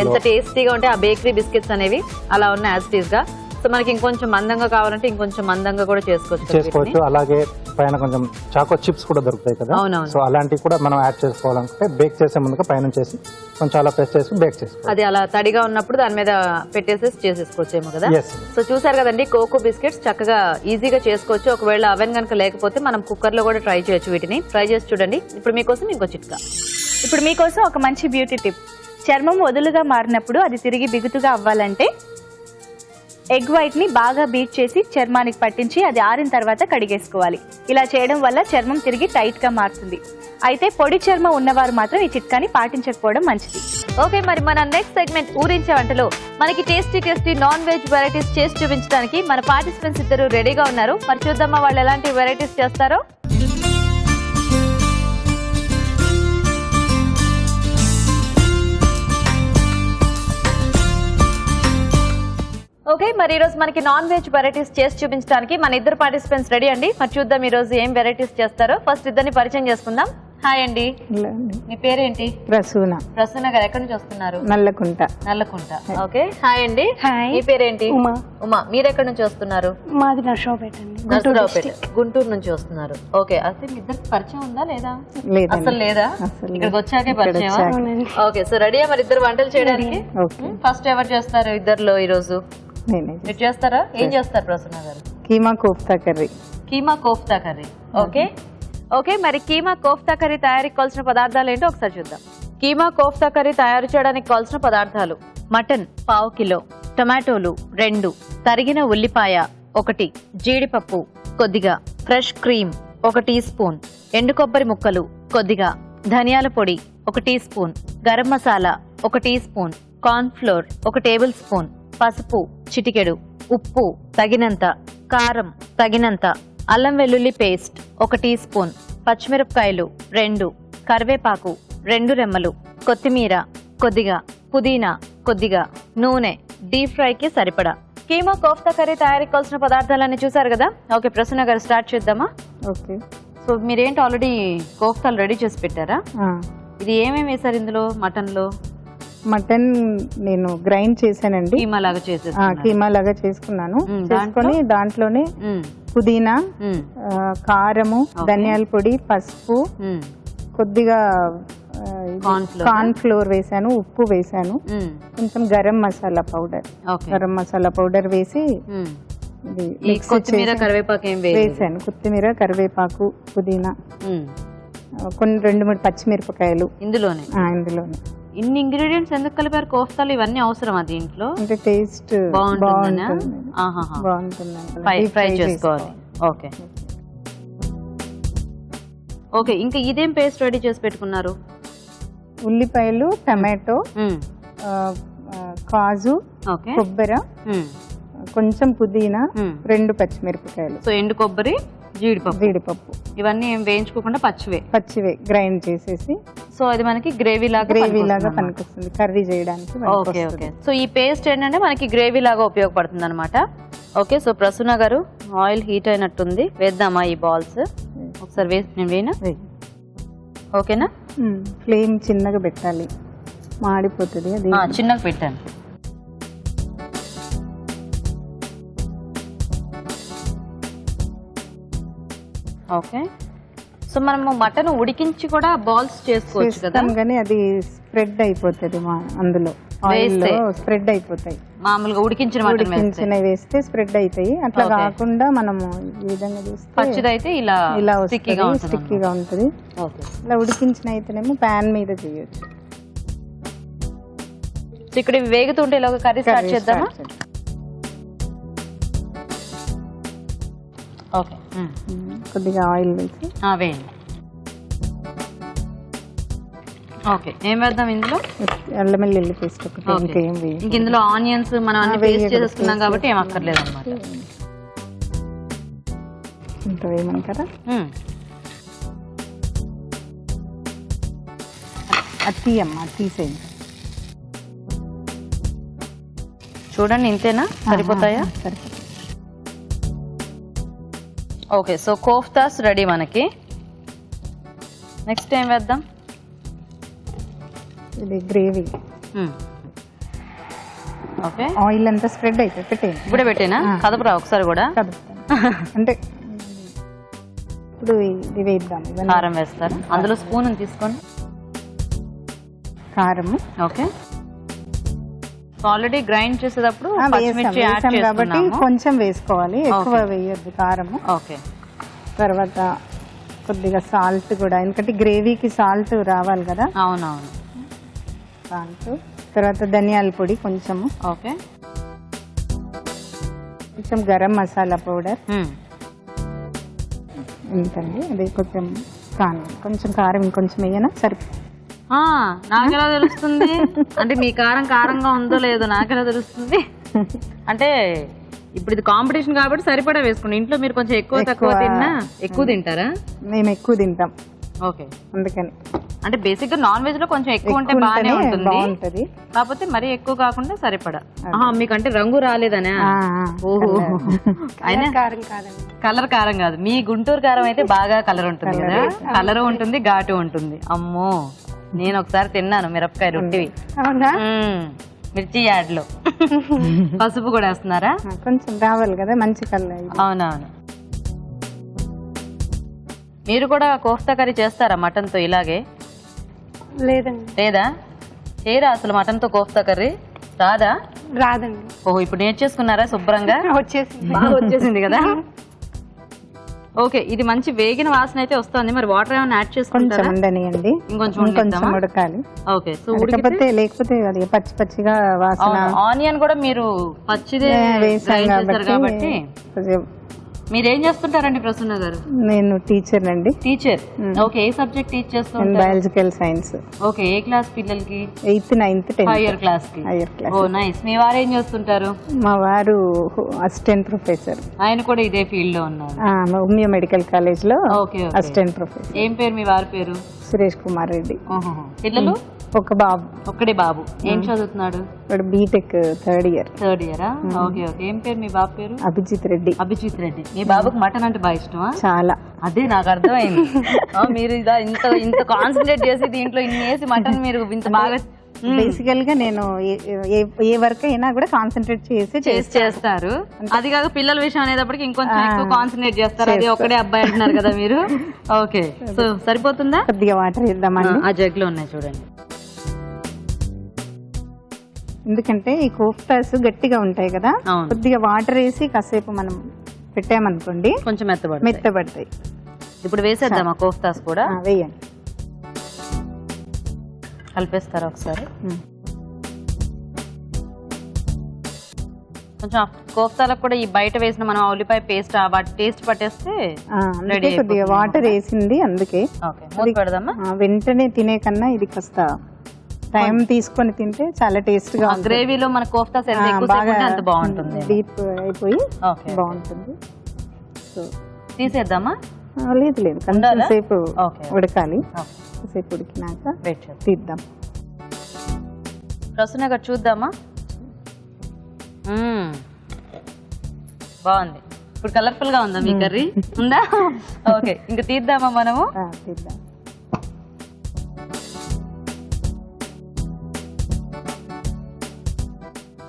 S2: ఎంత టేస్టీగా ఉంటే ఆ బేకరీ బిస్కెట్స్ అనేవి అలా ఉన్నాయి యాజ్ టీజ్ గా. సో మనకి ఇంకొంచెం మందంగా కావాలంటే ఇంకొంచెం మందంగా కూడా చేసుకోవచ్చు.
S3: అలాగే పైన కొంచెం చాకో చిప్స్ కూడా దొరుకుతాయి కదా, సో అలాంటివి కూడా మనం యాడ్ చేసుకోవాలనుకుంటే బేక్ చేసే ముందుగా పైన చేసి కొంచెం అలా ప్రెస్ చేసి బేక్ చేసుకోవాలి.
S2: అది అలా తడిగా ఉన్నప్పుడు దాని మీద పెట్టేసేసి చేసేసుకోవచ్చేమో కదా. సో చూసారు కదండి, కోకో బిస్కెట్స్ చక్కగా ఈజీగా చేసుకోవచ్చు. ఒకవేళ అవెన్ కనుక లేకపోతే మనం కుక్కర్ లో కూడా ట్రై చేయొచ్చు. వీటిని ట్రై చేసి చూడండి. ఇప్పుడు మీకోసం ఇంకో చిట్కా.
S4: ఇప్పుడు మీకోసం ఒక మంచి బ్యూటీ టిప్. చర్మం వదులుగా మారినప్పుడు అది తిరిగి బిగుతుగా అవ్వాలంటే ఎగ్ వైట్ ని బాగా బీట్ చేసి చర్మానికి పట్టించి అది ఆరిన తర్వాత కడిగేసుకోవాలి. ఇలా చేయడం వల్ల చర్మం తిరిగి టైట్ గా మారుతుంది. అయితే పొడి చర్మం ఉన్నవారు మాత్రం ఈ చిట్కాని పాటించకపోవడం మంచిది.
S2: ఓకే, మరి మన నెక్స్ట్ సెగ్మెంట్ ఊరించే వంటలో మనకి టేస్టీ నాన్ వెజ్ వెరైటీస్ చేసి చూపించడానికి మన పార్టిసిపెంట్స్ ఇద్దరు రెడీగా ఉన్నారు. మరి చూద్దామా వాళ్ళు ఎలాంటి వెరైటీస్ చేస్తారో. ఓకే, మరి ఈరోజు మనకి నాన్ వెజ్ వెరైటీస్ చేసి చూపించడానికి మన ఇద్దరు పార్టిసిపెంట్స్ రెడీ అండి. మరి చూద్దాం ఈ రోజు ఏం వెరైటీస్ చేస్తారో. ఫస్ట్ ఇద్దరిని పరిచయం చేసుకుందాం. హాయ్ అండి, మీ పేరేంటి?
S5: ప్రసూన.
S2: ప్రసన్న గారు ఎక్కడి నుంచి వస్తున్నారు?
S5: నల్లకుంట.
S2: నల్లకుంట. ఓకే, హాయ్ అండి.
S6: హాయ్.
S2: మీ పేరేంటి?
S6: ఉమా.
S2: ఉమా, మీరు ఎక్కడి నుంచి వస్తున్నారు?
S6: మాది నర్సరావుపేట అండి.
S2: నర్సరావుపేట, గుంటూరు నుంచి వస్తున్నారు. ఓకే, అయితే మీ ఇద్దరికి పరిచయం ఉందా లేదా?
S5: లేదండి.
S2: అసలు లేదా?
S5: అసలు
S2: ఇక్కడికి వచ్చాకే పరిచయం.
S6: అవునండి.
S2: ఓకే, సో రెడీయా మరి ఇద్దరు వంటలు చేయడానికి?
S5: ఓకే.
S2: ఫస్ట్ ఎవరు చేస్తారు ఇద్దరులో ఈ రోజు?
S5: నేనే.
S2: మీరు చేస్తారా? ఏం చేస్తారు ప్రసన్న గారు?
S5: Keema kofta curry.
S2: Keema kofta curry. Okay okay, మరి కీమా కోఫ్తా కర్రీ తయారీకి కావాల్సిన పదార్థాలు ఏంటో ఒకసారి చూద్దాం. కీమా కోఫ్తా కర్రీ తయారు చేయడానికి కావాల్సిన పదార్థాలు: మటన్ 1/2 కిలో, టొమాటోలు 2, తరిగిన ఉల్లిపాయ 1, జీడిపప్పు కొద్దిగా, ఫ్రెష్ క్రీమ్ 1 టీ స్పూన్, ఎండు కొబ్బరి ముక్కలు కొద్దిగా, ధనియాల పొడి 1 teaspoon, garam masala 1 teaspoon, corn flour 1 tablespoon, పసుపు చిటికెడు, ఉప్పు తగినంత, కారం తగినంత, అల్లం వెల్లుల్లి పేస్ట్ 1 టీ స్పూన్, పచ్చిమిరపకాయలు 2, కరివేపాకు 2 రెమ్మలు, కొత్తిమీర కొద్దిగా, పుదీనా కొద్దిగా, నూనె డీప్ ఫ్రైకి సరిపడా. కీమా కోఫ్తా కర్రీ తయారీకి కావాల్సిన పదార్థాలన్నీ చూసారు కదా. ఓకే ప్రసన్న గారు, స్టార్ట్ చేద్దామా?
S5: ఓకే.
S2: సో మీరేంటి ఆల్రెడీ కోఫ్తాలు రెడీ చేసి పెట్టారా? ఇది ఏమేమి వేసారు ఇందులో? మటన్ లో
S5: మటన్ నేను గ్రైండ్ చేశానండి.
S2: కీమా లాగా చేసేసి
S5: కీమా లాగా చేసుకున్నాను. చేసుకొని దాంట్లోనే పుదీనా, కారము, ధనియాల పొడి, పసుపు, కొద్దిగా కార్న్ ఫ్లోర్ వేసాను, ఉప్పు వేసాను, కొంచెం గరం మసాలా పౌడర్ వేసి
S2: కొత్తిమీర కరివేపాకు ఏం
S5: వేసాను. కొత్తిమీర, కరివేపాకు, పుదీనా, కొన్ని 2-3 పచ్చిమిరపకాయలు ఇందులోనే.
S2: ఇన్ని ఇంగ్రీడియంట్స్ ఎందుకు కలిపారు కోఫ్తాలు? ఇవన్నీ అవసరమా దీంట్లో?
S5: అంటే టేస్ట్ బాగుంటుంది,
S2: ఫ్రై చేసుకోవాలి. ఓకే ఓకే, ఇంకా ఇదేం పేస్ట్ రెడీ చేసి పెట్టుకున్నారు?
S5: ఉల్లిపాయలు, టమాటో, కాజు, కొబ్బరి, కొంచెం పుదీనా, 2 పచ్చిమిరపకాయలు.
S2: సో ఎండు కొబ్బరి, జీడిపప్పు ఇవన్నీ ఏం వేయించుకోకుండా పచ్చివే
S5: గ్రైండ్ చేసేసి.
S2: సో అది మనకి గ్రేవీ లాగా
S5: పనికొస్తుంది కర్రీ చేయడానికి.
S2: ఓకే ఓకే, సో ఈ పేస్ట్ ఏంటంటే మనకి గ్రేవీ లాగా ఉపయోగపడుతుంది అనమాట. ఓకే, సో ప్రసన్న గారు ఆయిల్ హీట్ అయినట్టుంది, వేద్దామా ఈ బాల్స్? ఒకసారి నేను వేయనా? ఓకేనా?
S5: ఫ్లేమ్ చిన్నగా పెట్టాలి, మాడిపోతుంది. అది
S2: చిన్నగా పెట్టాను. ఓకే, సో మనము మటన్ ఉడికించి కూడా బాల్స్ చేసుకోవచ్చు కదా,
S5: కానీ అది స్ప్రెడ్ అయిపోతుంది అందులో స్ప్రెడ్ అయిపోతాయి.
S2: మామూలుగా ఉడికించిన
S5: వేస్తే స్ప్రెడ్ అవుతాయి. అట్లా కాకుండా మనము ఈ విధంగా చేస్తే
S2: పచ్చిదైతే ఇలా
S5: స్టిక్కీగా ఉంటుంది. ఇలా ఉడికించిన అయితేనేమో ప్యాన్ మీద చేయొచ్చు.
S2: సో ఇక్కడ వేగుతుంటే ఇలా కర్రీ స్టార్ట్ చేద్దామా? ఓకే,
S5: కొద్దిగా ఆయిల్ వేసి
S2: వేయండి. ఓకే, ఏం వేద్దాం ఇందులో?
S5: అల్లం వెల్లుల్లి పేస్ట్ ఒకటి.
S2: ఇందులో ఆనియన్స్ మనం అన్ని పేస్ట్ చేసేసుకున్నాం కాబట్టి ఏం అక్కర్లేదు అన్నమాట.
S5: ఇంత వేయమంటారా? తీసేయండి.
S2: చూడండి, ఇంతేనా? సరిపోతాయా?
S5: సరిపోతాయి.
S2: ఓకే, సో కోఫ్తాస్ రెడీ మనకి. నెక్స్ట్ ఏం వేద్దాం?
S5: ఇది గ్రేవీ.
S2: ఓకే,
S5: ఆయిల్ అంతా స్ప్రెడ్ అయిపోయి పెట్టేయండి.
S2: ఇప్పుడే పెట్టేనా? కదపరా ఒకసారి కూడా?
S5: అంటే ఇప్పుడు ఇది వేద్దాం.
S2: కారం వేస్తారు, అందులో స్పూన్ తీసుకోండి.
S5: కారం.
S2: ఓకే, ఆల్రెడీ గ్రైండ్ చేసేటప్పుడు పచ్చిమిర్చి యాడ్
S5: చేసాం కాబట్టి కొంచెం వేసుకోవాలి, ఎక్కువ వేయొద్దు కారం.
S2: ఓకే,
S5: తర్వాత కొద్దిగా సాల్ట్ కూడా, ఎందుకంటే గ్రేవీకి సాల్ట్ రావాలి కదా.
S2: అవునవును,
S5: సాల్ట్. తర్వాత ధనియాల పొడి కొంచెము.
S2: ఓకే,
S5: కొంచెం గరం మసాలా పౌడర్. ఎంతండి అది? కొంచెం కారం ఇంకొంచెం వేయనా? సరిపోతుంది.
S2: నాకెలా తెలుస్తుంది? అంటే మీ కారం కారంగా ఉందో లేదో నాకెలా తెలుస్తుంది? అంటే ఇప్పుడు ఇది కాంపిటీషన్ కాబట్టి సరిపడా వేసుకోండి. ఇంట్లో మీరు కొంచెం ఎక్కువ తక్కువ తిన్నా ఎక్కువ తింటారా?
S5: మేము ఎక్కువ తింటాం.
S2: ఓకే,
S5: అందుకని
S2: అంటే బేసిక్ గా నాన్ వెజ్ లో కొంచెం ఎక్కువ ఉంటే బాగానే ఉంటుంది,
S5: బాగుంటది.
S2: కాకపోతే మరీ ఎక్కువ కాకుండా సరిపడా. మీకంటే రంగు రాలేదనే? ఓహో, అయినా కలర్ కారం కాదు, మీ గుంటూరు కారం అయితే బాగా కలర్ ఉంటుంది కదా, కలర్ ఉంటుంది, ఘాటు ఉంటుంది. అమ్మో, నేను ఒకసారి తిన్నాను మిరపకాయ రొట్టివి, మిర్చి యాడ్ లో. పసుపు కూడా వేస్తున్నారా?
S5: కొంచెం రావాలి కదా మంచి కలర్.
S2: అవునవును. మీరు కూడా కోఫ్తా కర్రీ చేస్తారా మటన్ తో ఇలాగే?
S6: లేదండి.
S2: లేదా చేయరా అసలు మటన్ తో కోఫ్తా కర్రీ? రాదా?
S6: రాదండి.
S2: ఓహో, ఇప్పుడు నేర్చేసుకున్నారా శుభ్రంగా?
S6: వచ్చేసింది.
S2: బాగా వచ్చేసింది కదా. ఓకే, ఇది మంచి వేగిన వాసన అయితే వస్తుంది. మరి వాటర్ ఏమైనా యాడ్
S5: కొంచెం
S2: చేసుకుంటారా?
S5: ఉండనియండి,
S2: ఇంకొంచెం
S5: ఉడకాలి.
S2: ఓకే, సో
S5: లేకపోతే అది పచ్చి పచ్చిగా వాసన.
S2: ఆనియన్ కూడా మీరు పచ్చిదే
S5: వేసాం
S2: కాబట్టి.
S5: కొంచెం.
S2: మీరేం చేస్తుంటారండి ప్రసన్న గారు?
S5: నేను టీచర్ అండి.
S2: Teacher, okay. ఏ సబ్జెక్ట్ టీచ్ చేస్తుంటారు?
S5: Biological science.
S2: ఓకే, ఏ క్లాస్ పిల్లలకి?
S5: 8th 9th 10th.
S2: Hire class కి. ఓ నైస్. మీ వారు ఏం చేస్తుంటారు?
S5: మా వారు అసిస్టెంట్ ప్రొఫెసర్.
S2: ఆయన కూడా ఇదే ఫీల్డ్ లో ఉన్నారు?
S5: ఉమ్మియా మెడికల్ కాలేజ్ లో
S2: ఓకే,
S5: అసిస్టెంట్ ప్రొఫెసర్.
S2: ఏం పేరు మీ వారి పేరు?
S5: సురేష్ కుమార్ రెడ్డి.
S2: పిల్లలు?
S5: ఒక బాబు.
S2: ఒక్కడే బాబు. ఏం చదువుతున్నాడు?
S5: BTech third year.
S2: Okay okay. ఏం పేరు మీ బాబు పేరు?
S5: అభిజిత్ రెడ్డి.
S2: అభిజిత్ రెడ్డి. మీ బాబుకి మటన్ అంటే బాగా ఇష్టమా?
S5: చాలా.
S2: అదే నాకు అర్థమైంది. మీరు ఇంత కాన్సన్ట్రేట్ చేసి దీంట్లో ఇన్ని వేసి మటన్ మీరు ఇంత బాగా.
S5: బేసికల్ గా నేను ఏ వర్క్ అయినా కూడా కాన్సన్ట్రేట్
S2: చేస్తారు. అది కాక పిల్లల విషయం అనేటప్పటికి ఇంకొంచెం ఎక్కువ కాన్సన్ట్రేట్ చేస్తారు. అది ఒక్కడే అబ్బాయి అంటున్నారు కదా మీరు. ఓకే, సో సరిపోతుందా?
S5: కొద్దిగా వాటర్ ఇద్దామండి.
S2: ఆ జగ్ లో ఉన్నాయి చూడండి.
S5: ఎందుకంటే ఈ కోఫ్తాస్ గట్టిగా ఉంటాయి కదా, కొద్దిగా వాటర్ వేసి కాసేపు మనం పెట్టామనుకోండి
S2: కొంచెం
S5: మెత్తబడతాయి.
S2: ఇప్పుడు వేసేద్దామా కోఫ్తాస్ కూడా?
S5: వేయండి.
S2: కలిపేస్తారా ఒకసారి? కొంచెం కోఫ్తాలకు కూడా ఈ బయట వేసిన మనం ఉల్లిపాయ పేస్ట్ వాటి టేస్ట్ పట్టేస్తే రెడీ.
S5: కొద్దిగా వాటర్ వేసింది అందుకే.
S2: పెడదామా?
S5: వెంటనే తినే కన్నా ఇది కాస్త టైం తీసుకొని తింటే చాలా టేస్ట్ గా.
S2: గ్రేవీలో మన కోఫ్తాస్ అంత బాగుంటుంది,
S5: డీప్ అయిపోయి బాగుంటుంది. సో
S2: తీసేద్దామా?
S5: లేదు కొంచెం సేపు ఉడకాలి. సేపు ఉడికినాక తీద్దాం.
S2: ప్రసన్న గారు చూద్దామా? బాగుంది. ఇప్పుడు కలర్ఫుల్ గా ఉందా మీ కర్రీ? ఉందా? ఓకే, ఇంకా తీద్దామా మనము?
S5: తీద్దాం.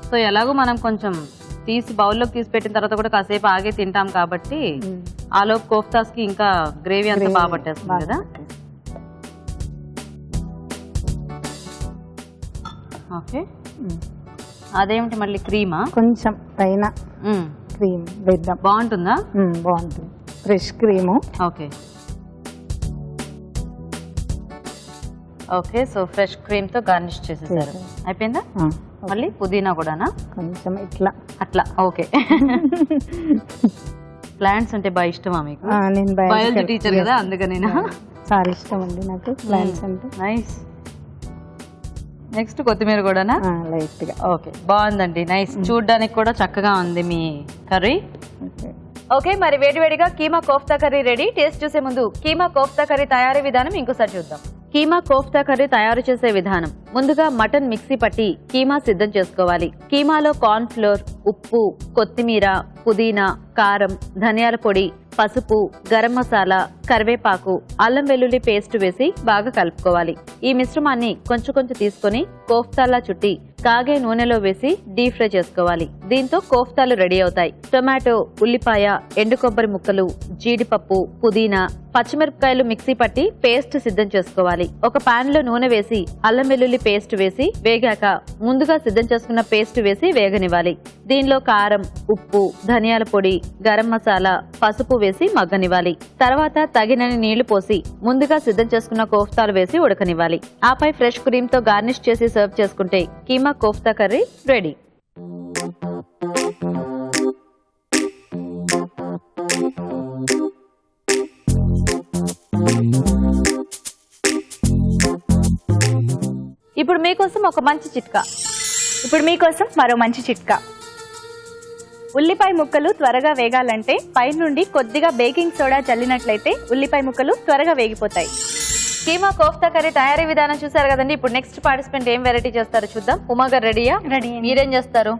S2: సో ఎలాగో మనం కొంచెం తీసి బౌల్లోకి తీసి పెట్టిన తర్వాత కూడా కాసేపు ఆగే తింటాం కాబట్టి ఆలోపు కోఫ్తాస్ కి ఇంకా గ్రేవీ అంతా బాగా పట్టేస్తుంది కదా. ఓకే, అదేమిటి మళ్ళీ క్రీమా?
S5: కొంచెం పైన క్రీమ్ వేద్దాం.
S2: బాగుంటుందా?
S5: బాగుంటుంది, fresh cream.
S2: Okay okay, so fresh cream తో గార్నిష్ చేసేసారు. అయిపోయిందా? మళ్ళీ పుదీనా కూడానా?
S5: కొంచెం ఇట్లా
S2: అట్లా. ఓకే. ప్లాంట్స్ అంటే బాగా ఇష్టమా మీకు?
S5: నేను
S2: బయాలజీ టీచర్ కదా, అందుకని
S5: చాలా ఇష్టం అండి నాకు ప్లాంట్స్ అంటే.
S2: నైస్. నెక్స్ట్ కొత్తిమీర కూడానా?
S5: లైట్ గా.
S2: ఓకే, బాగుందండి, నైస్. చూడడానికి కూడా చక్కగా ఉంది మీ కర్రీ. ఓకే, మరి వేడివేడిగా keema kofta curry ready. Taste చూసే ముందు కీమా కోఫ్తా కర్రీ తయారీ విధానం ఇంకోసారి చూద్దాం. కీమా కోఫ్తా కర్రీ తయారు చేసే విధానం. ముందుగా మటన్ మిక్సీ పట్టి కీమా సిద్ధం చేసుకోవాలి. కీమాలో కార్న్ ఫ్లోర్, ఉప్పు, కొత్తిమీర, పుదీనా, కారం, ధనియాల పొడి, పసుపు, గరం మసాలా, కరివేపాకు, అల్లం వెల్లుల్లి పేస్ట్ వేసి బాగా కలుపుకోవాలి. ఈ మిశ్రమాన్ని కొంచెం కొంచెం తీసుకొని కోఫ్తాలా చుట్టి కాగే నూనెలో వేసి డీప్ ఫ్రై చేసుకోవాలి. దీంతో కోఫ్తాలు రెడీ అవుతాయి. టొమాటో, ఉల్లిపాయ, ఎండు కొబ్బరి ముక్కలు, జీడిపప్పు, పుదీనా, పచ్చిమిరపకాయలు మిక్సీ పట్టి పేస్ట్ సిద్ధం చేసుకోవాలి. ఒక పాన్ లో నూనె వేసి అల్లం వెల్లుల్లి పేస్ట్ వేసి వేగాక ముందుగా సిద్ధం చేసుకున్న పేస్ట్ వేసి వేగనివ్వాలి. దీనిలో కారం, ఉప్పు, ధనియాల పొడి, గరం మసాలా, పసుపు వేసి మగ్గనివ్వాలి. తర్వాత తగినన్ని నీళ్లు పోసి ముందుగా సిద్ధం చేసుకున్న కోఫ్తాలు వేసి ఉడకనివ్వాలి. ఆపై ఫ్రెష్ క్రీమ్ తో గార్నిష్ చేసి సర్వ్ చేసుకుంటే కీమా కోఫ్తా కర్రీ రెడీ. ఇప్పుడు మీకోసం ఒక మంచి చిట్కా.
S4: ఇప్పుడు మీకోసం మరో మంచి చిట్కా. ఉల్లిపాయ ముక్కలు త్వరగా వేగాలంటే పై నుండి కొద్దిగా బేకింగ్ సోడా చల్లినట్లయితే ఉల్లిపాయ ముక్కలు త్వరగా వేగిపోతాయి.
S2: కీమా కోఫ్తా కర్రీ తయారీ విధానం చూసారు కదండి. ఇప్పుడు నెక్స్ట్ పార్టిసిపెంట్ ఏం వెరైటీ చేస్తారో చూద్దాం. ఉమా గారు రెడీయా?
S6: రెడీ.
S2: మీరేం చేస్తారు?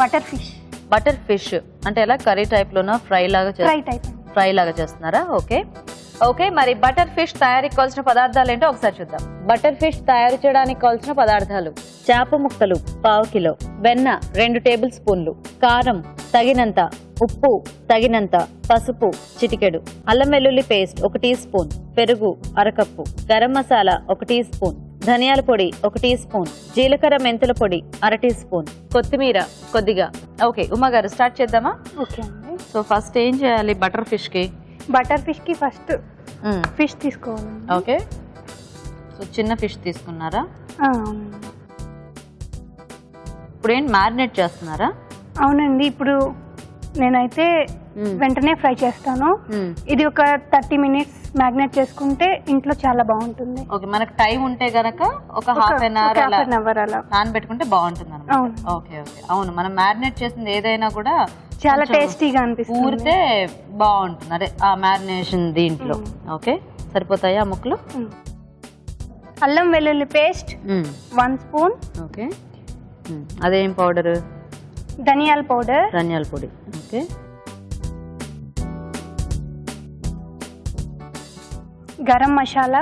S6: Butter fish.
S2: బటర్ ఫిష్ అంటే ఎలా, కర్రీ టైప్ లోనా, ఫ్రై లాగా
S6: ఫ్రై టైప్.
S2: ఫ్రై లాగా చేస్తున్నారా? Okay okay. మరి బటర్ ఫిష్ తయారీకి కావాల్సిన పదార్థాలు ఏంటో ఒకసారి చూద్దాం. బటర్ ఫిష్ తయారు చేయడానికి కావాల్సిన పదార్థాలు: చేప ముక్కలు 1/2 కిలో, వెన్న 2 టేబుల్ స్పూన్లు, కారం తగినంత, ఉప్పు తగినంత, పసుపు చిటికెడు, అల్లం వెల్లుల్లి పేస్ట్ 1 టీ స్పూన్, పెరుగు 1/2 cup, garam masala 1 teaspoon, ధనియాల పొడి 1 టీ స్పూన్, జీలకర్ర మెంతుల పొడి 1/2 టీ స్పూన్, కొత్తిమీర కొద్దిగా. ఓకే ఉమా గారు స్టార్ట్ చేద్దామా?
S6: ఓకే అండి.
S2: సో ఫస్ట్ ఏం చేయాలి బటర్ ఫిష్ కి?
S6: బటర్ ఫిష్ కి ఫస్ట్ ఫిష్ తీసుకోవాలి.
S2: ఓకే. సో చిన్న ఫిష్ తీసుకున్నారా?
S6: అవునండి.
S2: ఇప్పుడు ఏంటి మ్యారినేట్ చేస్తున్నారా?
S6: అవునండి. ఇప్పుడు నేనైతే వెంటనే ఫ్రై చేస్తాను. ఇది ఒక 30 మినిట్స్ మ్యాగ్నేట్ చేసుకుంటే ఇంట్లో చాలా బాగుంటుంది.
S2: ఓకే, మనకు టైం ఉంటే గనక ఒక హాఫ్ అన్ అవర్
S6: అలా
S2: నానబెట్టుకుంటే బాగుంటుంది అన్నమాట. Okay okay. అవును, మనం మ్యారినేట్ చేసింది ఏదైనా కూడా
S6: చాలా టేస్టీగా అనిపిస్తుంది.
S2: ఊరితే బాగుంటుంది, అదే ఆ మ్యారినేషన్ దీంట్లో. ఓకే, సరిపోతాయా ఆ ముక్కలు?
S6: అల్లం వెల్లుల్లి పేస్ట్ 1 స్పూన్.
S2: ఓకే, అదేం పౌడర్?
S6: ధనియాల పౌడర్.
S2: ధనియాల పొడి. ఓకే,
S6: గరం మసాలా,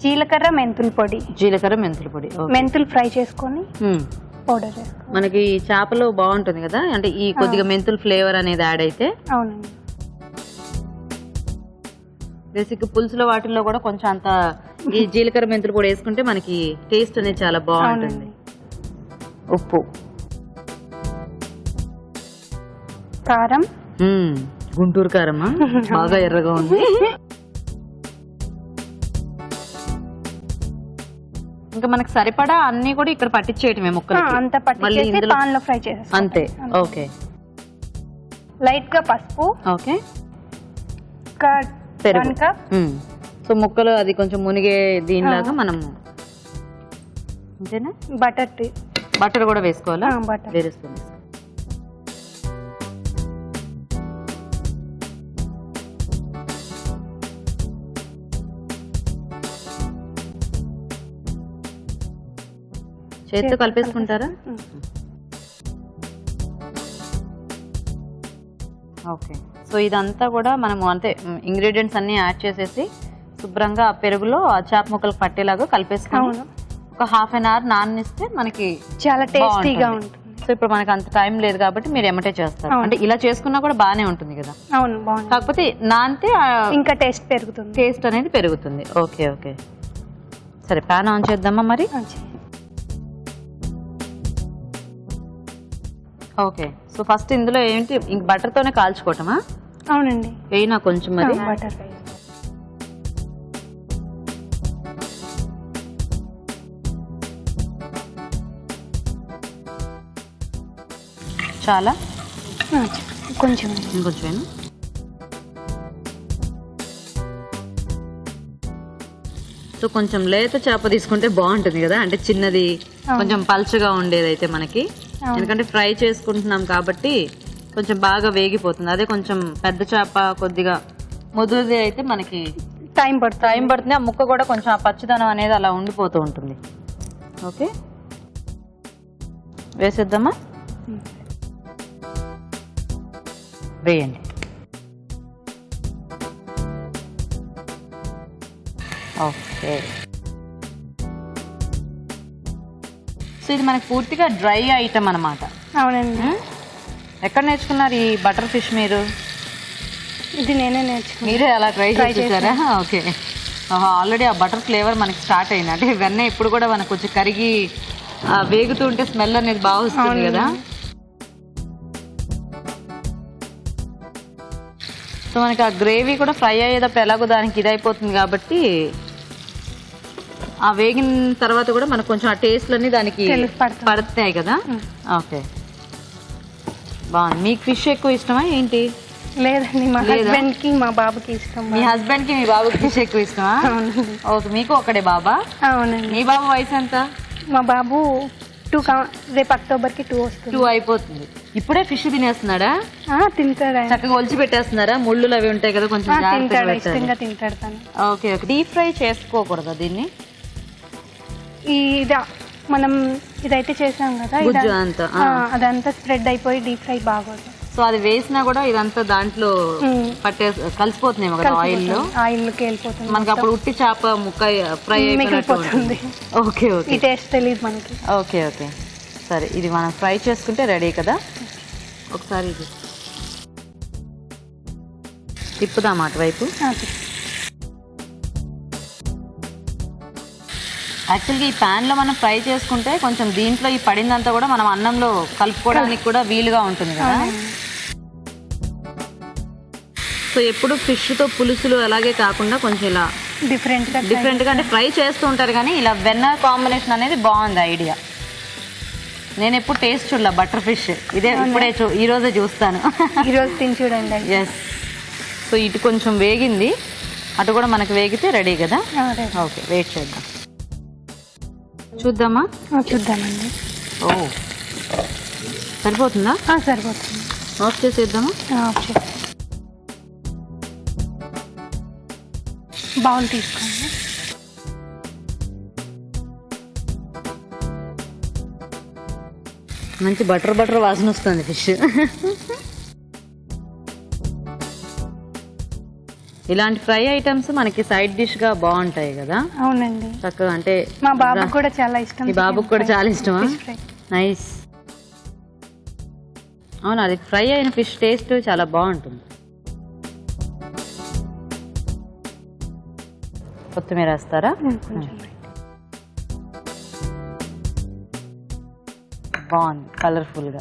S6: జీలకర్ర మెంతుల పొడి.
S2: జీలకర్ర మెంతుల పొడి.
S6: మెంతులు ఫ్రై చేసుకొని పౌడర్ చేసుకోవాలి.
S2: మనకి చేపలో బాగుంటుంది కదా, అంటే ఈ కొద్దిగా మెంతుల ఫ్లేవర్ అనేది యాడ్ అయితే.
S6: అవునండి.
S2: బేసిక్ పులుసులో వాటిల్లో కూడా కొంచెం అంత ఈ జీలకర్ర మెంతులు పొడి వేసుకుంటే మనకి టేస్ట్ అనేది చాలా బాగుంటుంది. ఉప్పు,
S6: కారం,
S2: గుంటూరు కారమా, బాగా ఎర్రగా ఉంది. ఇంకా మనకు సరిపడా అన్ని కూడా ఇక్కడ పట్టించేయటమే ముక్కలు.
S6: అంతా పట్టించేసి పాన్ లో ఫ్రై చేసేస్తాం
S2: అంతే. ఓకే,
S6: లైట్ గా పసుపు.
S2: ఓకే,
S6: పెరుగు.
S2: సో ముక్కలు అది కొంచెం మునిగే దీనిలాగా మనం అంతేనా? బటర్ కూడా వేసుకోవాలా?
S6: బటర్
S2: వేరేస్తుంది. చేతితో కలిపేసుకుంటారా? ఓకే. సో ఇదంతా కూడా మనము అంతే ఇంగ్రీడియంట్స్ అన్ని యాడ్ చేసేసి శుభ్రంగా ఆ పెరుగులో ఆ చేప ముక్కలకు పట్టేలాగా కలిపేసుకుని ఒక హాఫ్ అన్ అవర్ నాననిస్తే మనకి
S6: చాలా టేస్టీగా ఉంటుంది.
S2: సో ఇప్పుడు మనకి అంత టైం లేదు కాబట్టి మీరు ఎమ్మటే చేస్తారు. అంటే ఇలా చేసుకున్నా కూడా బాగానే ఉంటుంది కదా.
S6: అవును, బాగుంది.
S2: కాకపోతే నానితే
S6: ఇంకా టేస్ట్ పెరుగుతుంది,
S2: టేస్ట్ అనేది పెరుగుతుంది. ఓకే ఓకే, సరే ప్యాన్ ఆన్ చేద్దామా మరి? ఓకే. సో ఫస్ట్ ఇందులో ఏంటి, ఇంక బటర్ తోనే కాల్చుకోవటమా?
S6: అవునండి.
S2: వేయినా కొంచెం మరి
S6: బటర్
S2: చాలా
S6: కొంచెం
S2: ఇంకొంచెం. సో కొంచెం లేత చేప తీసుకుంటే బాగుంటుంది కదా, అంటే చిన్నది కొంచెం పల్చగా ఉండేదైతే మనకి, ఎందుకంటే ఫ్రై చేసుకుంటున్నాం కాబట్టి కొంచెం బాగా వేగిపోతుంది. అదే కొంచెం పెద్ద చేప కొద్దిగా ముదురుది అయితే మనకి
S6: టైం పడుతుంది.
S2: ఆ ముక్క కూడా కొంచెం ఆ పచ్చిదనం అనేది అలా ఉండిపోతూ ఉంటుంది. ఓకే, వేసేద్దామా? వేయండి. ఓకే. సో ఇది మనకి పూర్తిగా డ్రై ఐటమ్ అన్నమాట.
S6: అవునండి.
S2: ఎక్కడ నేర్చుకున్నారు ఈ బటర్ ఫిష్ మీరు?
S6: ఇది నేనే నేర్చుకున్నాను.
S2: మీరే అలా ట్రై చేశారా? ఓకే. ఆల్రెడీ ఆ బటర్ ఫ్లేవర్ మనకి స్టార్ట్ అయింది. అంటే ఇవన్నీ ఇప్పుడు కూడా మనకు కొంచెం కరిగి వేగుతూ ఉంటే స్మెల్ అనేది బాగా వస్తుంది కదా. సో మనకి ఆ గ్రేవీ కూడా ఫ్రై అయ్యేటప్పుడు ఎలాగో దానికి ఇది అయిపోతుంది కాబట్టి ఆ వేగిన తర్వాత కూడా మనకు కొంచెం ఆ టేస్ట్లన్నీ దానికి పడుతున్నాయి కదా. ఓకే, బాగుంది. మీకు ఫిష్ ఎక్కువ ఇష్టమా ఏంటి?
S6: లేదండి, మా హస్బెండ్ కి మా బాబుకి ఇష్టం.
S2: మీ హస్బెండ్ కి మీ బాబుకి ఫిష్ ఎక్కువ ఇష్టమా? ఓకే, మీకు ఒకడే బాబా?
S6: అవునండి.
S2: మీ బాబు వయసు ఎంత?
S6: మా బాబు రేపు అక్టోబర్కి 2 వస్తుంది.
S2: 2 అయిపోతుంది. ఇప్పుడే ఫిష్ తినేస్తున్నాడా?
S6: తింటాడు ఆయన.
S2: చక్కగా ఒలిచి పెట్టేస్తున్నారా? ముళ్ళులు అవి ఉంటాయి కదా, కొంచెం జాగ్రత్తగా
S6: తింటాడు,
S2: పెట్టాలి.
S6: ఇష్టంగా తింటాడు తను.
S2: Okay okay. డీప్ ఫ్రై చేసుకోకూడదా దీన్ని?
S6: ఇది మనం ఇదైతే చేసాం కదా,
S2: గుజ్జు అంతా
S6: అదంతా స్ప్రెడ్ అయిపోయి డీప్ ఫ్రై బాగోదు.
S2: సో అది వేసినా కూడా ఇదంతా దాంట్లో కలిసిపోతున్నాయి కదా ఆయిల్ లో.
S6: ఆయిల్కి వెళ్ళిపోతుంది
S2: మనకి అప్పుడు ఉట్టి చేప ముక్క ఫ్రై
S6: మిగిలిపోతుంది.
S2: Okay okay.
S6: ఈ టేస్ట్ తెలియదు మనకి.
S2: ఓకే ఓకే సరే, ఇది మనం ఫ్రై చేసుకుంటే రెడీ కదా. ఒకసారి ఇది తిప్పుదాం అటువైపు. యాక్చువల్గా ఈ ప్యాన్ లో మనం ఫ్రై చేసుకుంటే కొంచెం దీంట్లో ఈ పడిందంతా కూడా మనం అన్నంలో కలుపుకోవడానికి కూడా వీలుగా ఉంటుంది కదా. సో ఎప్పుడు ఫిష్ తో పులుసులు అలాగే కాకుండా కొంచెం ఇలా
S6: డిఫరెంట్
S2: గా అంటే ఫ్రై చేస్తూ ఉంటారు, కానీ ఇలా వెన్న కాంబినేషన్ అనేది బాగుంది ఐడియా. నేను ఎప్పుడు టేస్ట్ చూడలే బటర్ ఫిష్, ఇదే ఇప్పుడే ఈ రోజే చూస్తాను.
S6: ఈరోజు తిని చూడండి.
S2: ఎస్. సో ఇటు కొంచెం వేగింది, అటు కూడా మనకి వేగితే రెడీ కదా. ఓకే వెయిట్ చేద్దాం, చూద్దామా?
S6: చూద్దామండి.
S2: ఓ సరిపోతుందా?
S6: సరిపోతుంది.
S2: ఆఫ్ చేసేద్దామా?
S6: ఆఫ్ చేసి బౌల్ తీసుకోండి.
S2: మంచి బటర్ వాసన వస్తుంది ఫిష్. ఇలాంటి ఫ్రై ఐటమ్స్ మనకి సైడ్ డిష్ గా బాగుంటాయి కదా.
S6: అవునండి,
S2: చక్కగా. అంటే
S6: మా బాబుకి కూడా చాలా ఇష్టం.
S2: మీ బాబుకి కూడా చాలా ఇష్టమా? నైస్. అవును, అది ఫ్రై అయిన ఫిష్ టేస్ట్ చాలా బాగుంటుంది. కొత్తిమీర వేస్తారా? బాగుంది, కలర్ఫుల్ గా.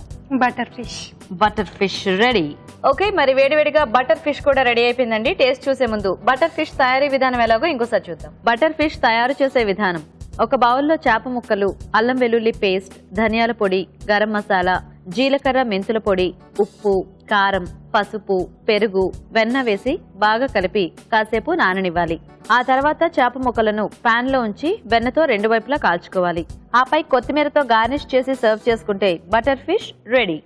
S2: Butter fish ready. ఓకే, మరి వేడివేడిగా బటర్ ఫిష్ కూడా రెడీ అయిపోయిందండి. టేస్ట్ చూసే ముందు బటర్ ఫిష్ తయారీ విధానం ఎలాగో ఇంకోసారి చూద్దాం. బటర్ ఫిష్ తయారు చేసే విధానం: ఒక బౌల్లో చేప ముక్కలు, అల్లం వెల్లుల్లి పేస్ట్, ధనియాల పొడి, గరం మసాలా, జీలకర్ర మెంతుల పొడి, ఉప్పు, కారం, పసుపు, పెరుగు, వెన్న వేసి బాగా కలిపి కాసేపు నాననివ్వాలి. ఆ తర్వాత చేప ముక్కలను పాన్ లో ఉంచి వెన్నతో 2 వైపులా కాల్చుకోవాలి. ఆపై కొత్తిమీరతో గార్నిష్ చేసి సర్వ్ చేసుకుంటే బటర్ ఫిష్ రెడీ.